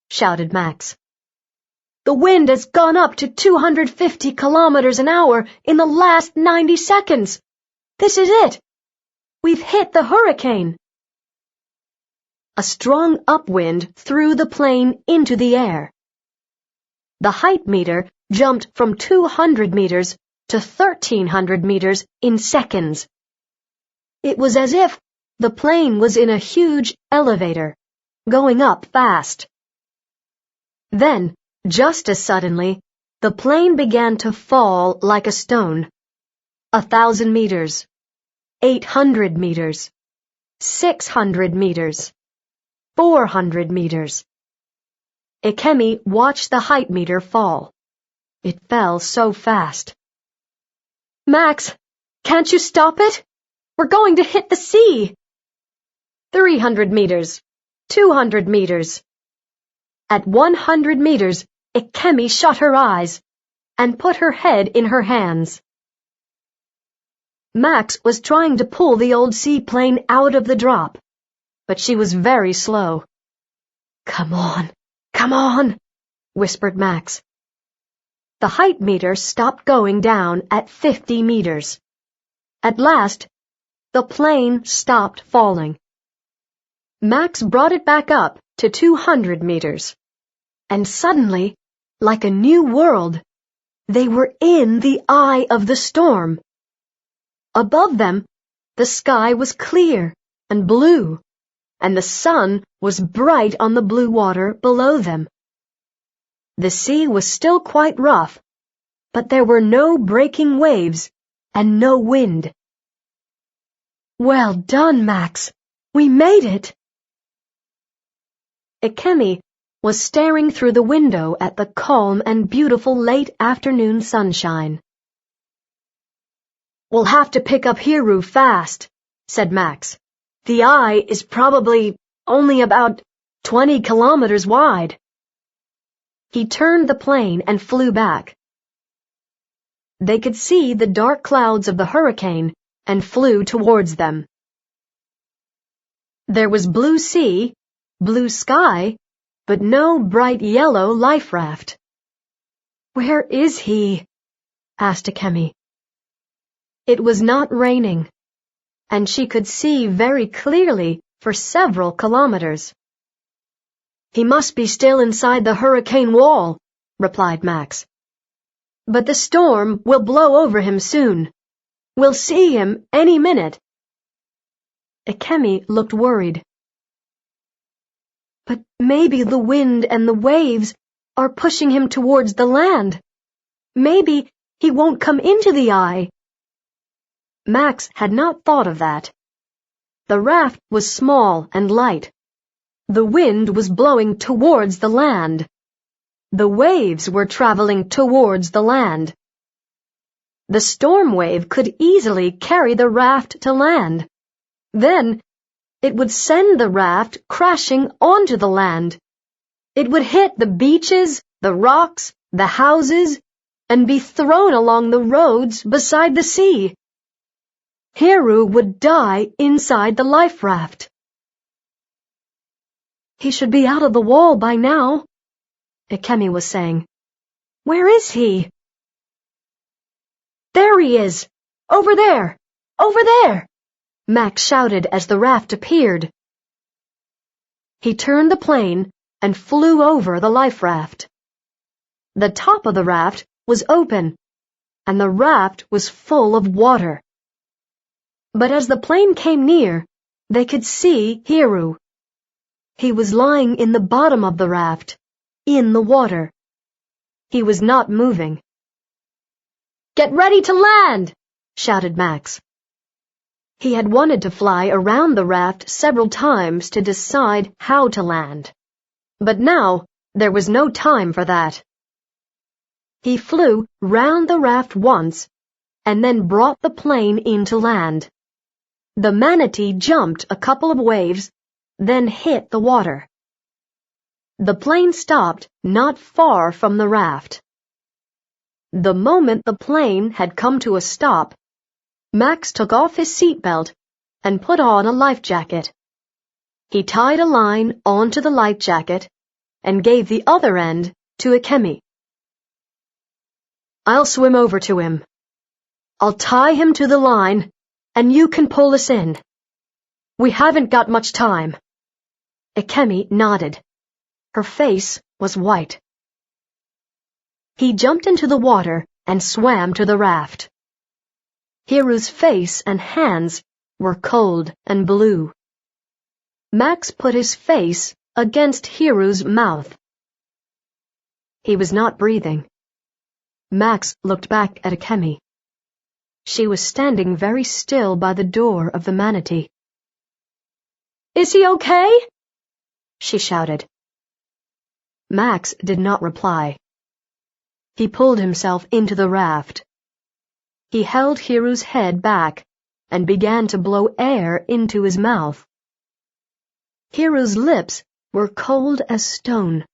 [SPEAKER 1] shouted Max. "The wind has gone up to 250 kilometers an hour in the last 90 seconds. This is it. We've hit the hurricane." A strong upwind threw the plane into the air. The height meter jumped from 200 meters to 1,300 meters in seconds. It was as if the plane was in a huge elevator, going up fast. Then, just as suddenly, the plane began to fall like a stone. 1,000 meters, 800 meters, 600 meters, 400 meters. Ikemi watched the height meter fall. It fell so fast.
[SPEAKER 2] Max, can't you stop it? We're going to hit the sea.
[SPEAKER 1] 300 meters, 200 meters. At 100 meters, Ikemi shut her eyes and put her head in her hands. Max was trying to pull the old seaplane out of the drop, but she was very slow. Come on, whispered Max. The height meter stopped going down at 50 meters. At last, the plane stopped falling. Max brought it back up to 200 meters. And suddenly, like a new world, they were in the eye of the storm. Above them, the sky was clear and blue, and the sun was bright on the blue water below them. The sea was still quite rough, but there were no breaking waves and no wind. Well done, Max. We made it. Ikemi was staring through the window at the calm and beautiful late afternoon sunshine. We'll have to pick up Hiru fast, said Max. The eye is probably only about 20 kilometers wide. He turned the plane and flew back. They could see the dark clouds of the hurricane and flew towards them. There was blue sea, blue sky, but no bright yellow life raft. Where is he? Asked Akemi. It was not raining, and she could see very clearly for several kilometers. He must be still inside the hurricane wall, replied Max. But the storm will blow over him soon. We'll see him any minute. Ikemi looked worried. But maybe the wind and the waves are pushing him towards the land. Maybe he won't come into the eye. Max had not thought of that. The raft was small and light. The wind was blowing towards the land. The waves were traveling towards the land. The storm wave could easily carry the raft to land. Then, it would send the raft crashing onto the land. It would hit the beaches, the rocks, the houses, and be thrown along the roads beside the sea. Hiru would die inside the life raft. He should be out of the wall by now, Ikemi was saying. Where is he? There he is! Over there! Over there! Max shouted as the raft appeared. He turned the plane and flew over the life raft. The top of the raft was open, and the raft was full of water. But as the plane came near, they could see Hiru. He was lying in the bottom of the raft, in the water. He was not moving. Get ready to land! Shouted Max. He had wanted to fly around the raft several times to decide how to land. But now, there was no time for that. He flew round the raft once, and then brought the plane into land. The manatee jumped a couple of waves, then hit the water. The plane stopped not far from the raft. The moment the plane had come to a stop, Max took off his seatbelt and put on a life jacket. He tied a line onto the life jacket and gave the other end to Ikemi. I'll swim over to him. I'll tie him to the line, and you can pull us in. We haven't got much time. Ikemi nodded. Her face was white. He jumped into the water and swam to the raft. Hiru's face and hands were cold and blue. Max put his face against Hiru's mouth. He was not breathing. Max looked back at Akemi. She was standing very still by the door of the manatee.
[SPEAKER 2] "Is he okay?"
[SPEAKER 1] she shouted. Max did not reply. He pulled himself into the raft. He held Hiru's head back and began to blow air into his mouth. Hiru's lips were cold as stone.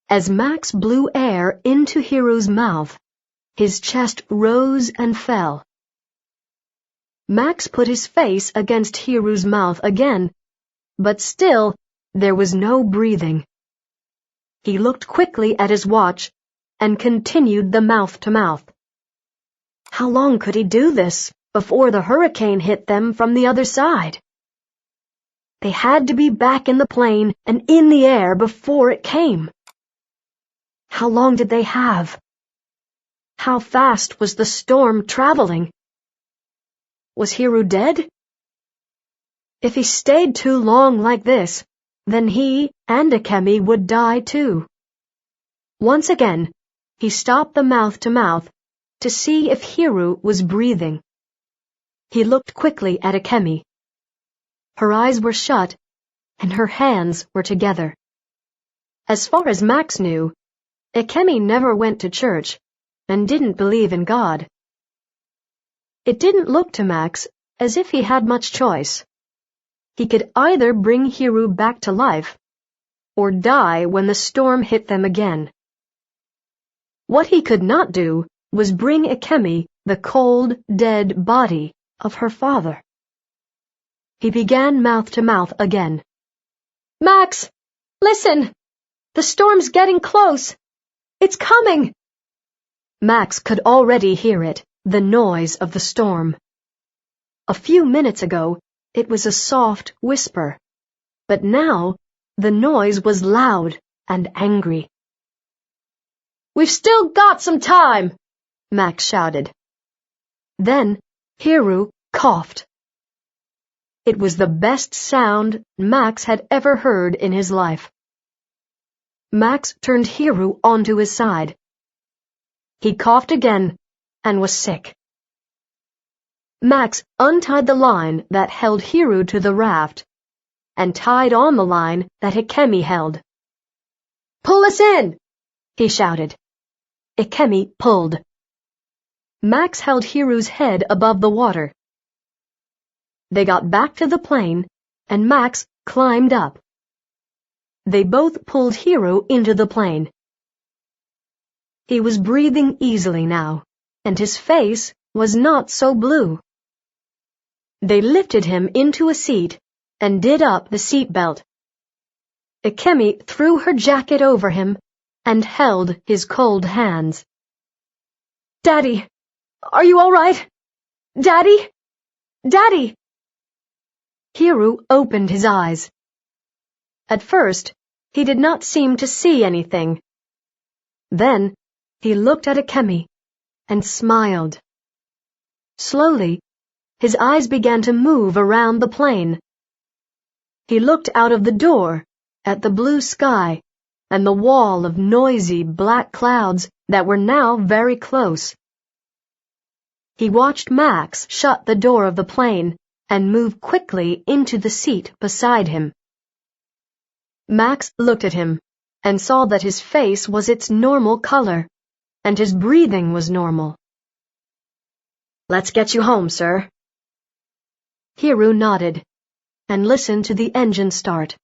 [SPEAKER 1] As Max blew air into Hiru's mouth, his chest rose and fell. Max put his face against Hiru's mouth again, but still there was no breathing. He looked quickly at his watch and continued the mouth-to-mouth. How long could he do this before the hurricane hit them from the other side? They had to be back in the plane and in the air before it came. How long did they have? How fast was the storm traveling? Was Hiru dead? If he stayed too long like this, then he and Akemi would die too. Once again, he stopped the mouth-to-mouth to see if Hiru was breathing. He looked quickly at Akemi. Her eyes were shut, and her hands were together. As far as Max knew, Ikemi never went to church and didn't believe in God. It didn't look to Max as if he had much choice. He could either bring Hiru back to life or die when the storm hit them again. What he could not do was bring Ikemi the cold, dead body of her father. He began mouth-to-mouth again.
[SPEAKER 2] "Max, listen! The storm's getting close! It's coming!"
[SPEAKER 1] Max could already hear it, the noise of the storm. A few minutes ago, it was a soft whisper, but now the noise was loud and angry.
[SPEAKER 2] "We've still got some time!"
[SPEAKER 1] Max shouted. Then Hiru coughed. It was the best sound Max had ever heard in his life. Max turned Hiru onto his side. He coughed again and was sick. Max untied the line that held Hiru to the raft and tied on the line that Ikemi held.
[SPEAKER 2] "Pull us in!"
[SPEAKER 1] he shouted. Ikemi pulled. Max held Hiru's head above the water. They got back to the plane, and Max climbed up. They both pulled Hiru into the plane. He was breathing easily now, and his face was not so blue. They lifted him into a seat and did up the seat belt. Ikemi threw her jacket over him and held his cold hands.
[SPEAKER 2] "Daddy, are you all right? Daddy? Daddy!"
[SPEAKER 1] Hiru opened his eyes. At first, he did not seem to see anything. Then, he looked at Akemi and smiled. Slowly, his eyes began to move around the plane. He looked out of the door at the blue sky and the wall of noisy black clouds that were now very close. He watched Max shut the door of the plane and move quickly into the seat beside him. Max looked at him and saw that his face was its normal color, and his breathing was normal. "Let's get you home, sir." Hiru nodded and listened to the engine start.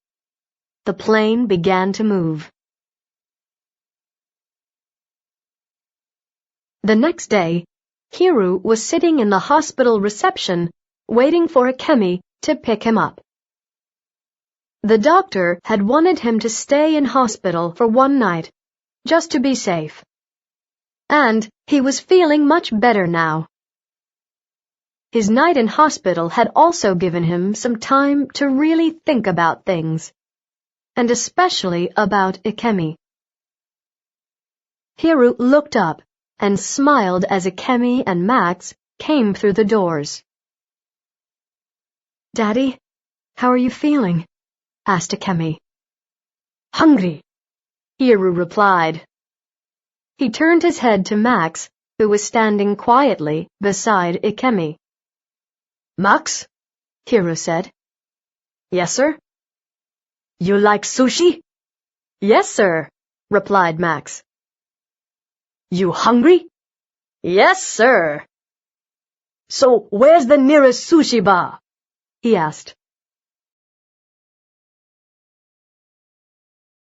[SPEAKER 1] The plane began to move. The next day, Hiru was sitting in the hospital reception waiting for Akemi to pick him up. The doctor had wanted him to stay in hospital for one night, just to be safe. And he was feeling much better now. His night in hospital had also given him some time to really think about things, and especially about Ikemi. Hiru looked up and smiled as Ikemi and Max came through the doors. "Daddy, how are you feeling?" asked Akemi. "Hungry," Hiru replied. He turned his head to Max who was standing quietly beside Ikemi.
[SPEAKER 3] Max?
[SPEAKER 1] Hiro said.
[SPEAKER 3] Yes, sir? You like sushi?
[SPEAKER 1] Yes, sir, replied Max.
[SPEAKER 3] You hungry?
[SPEAKER 1] Yes, sir.
[SPEAKER 3] So where's the nearest sushi bar?
[SPEAKER 1] He asked.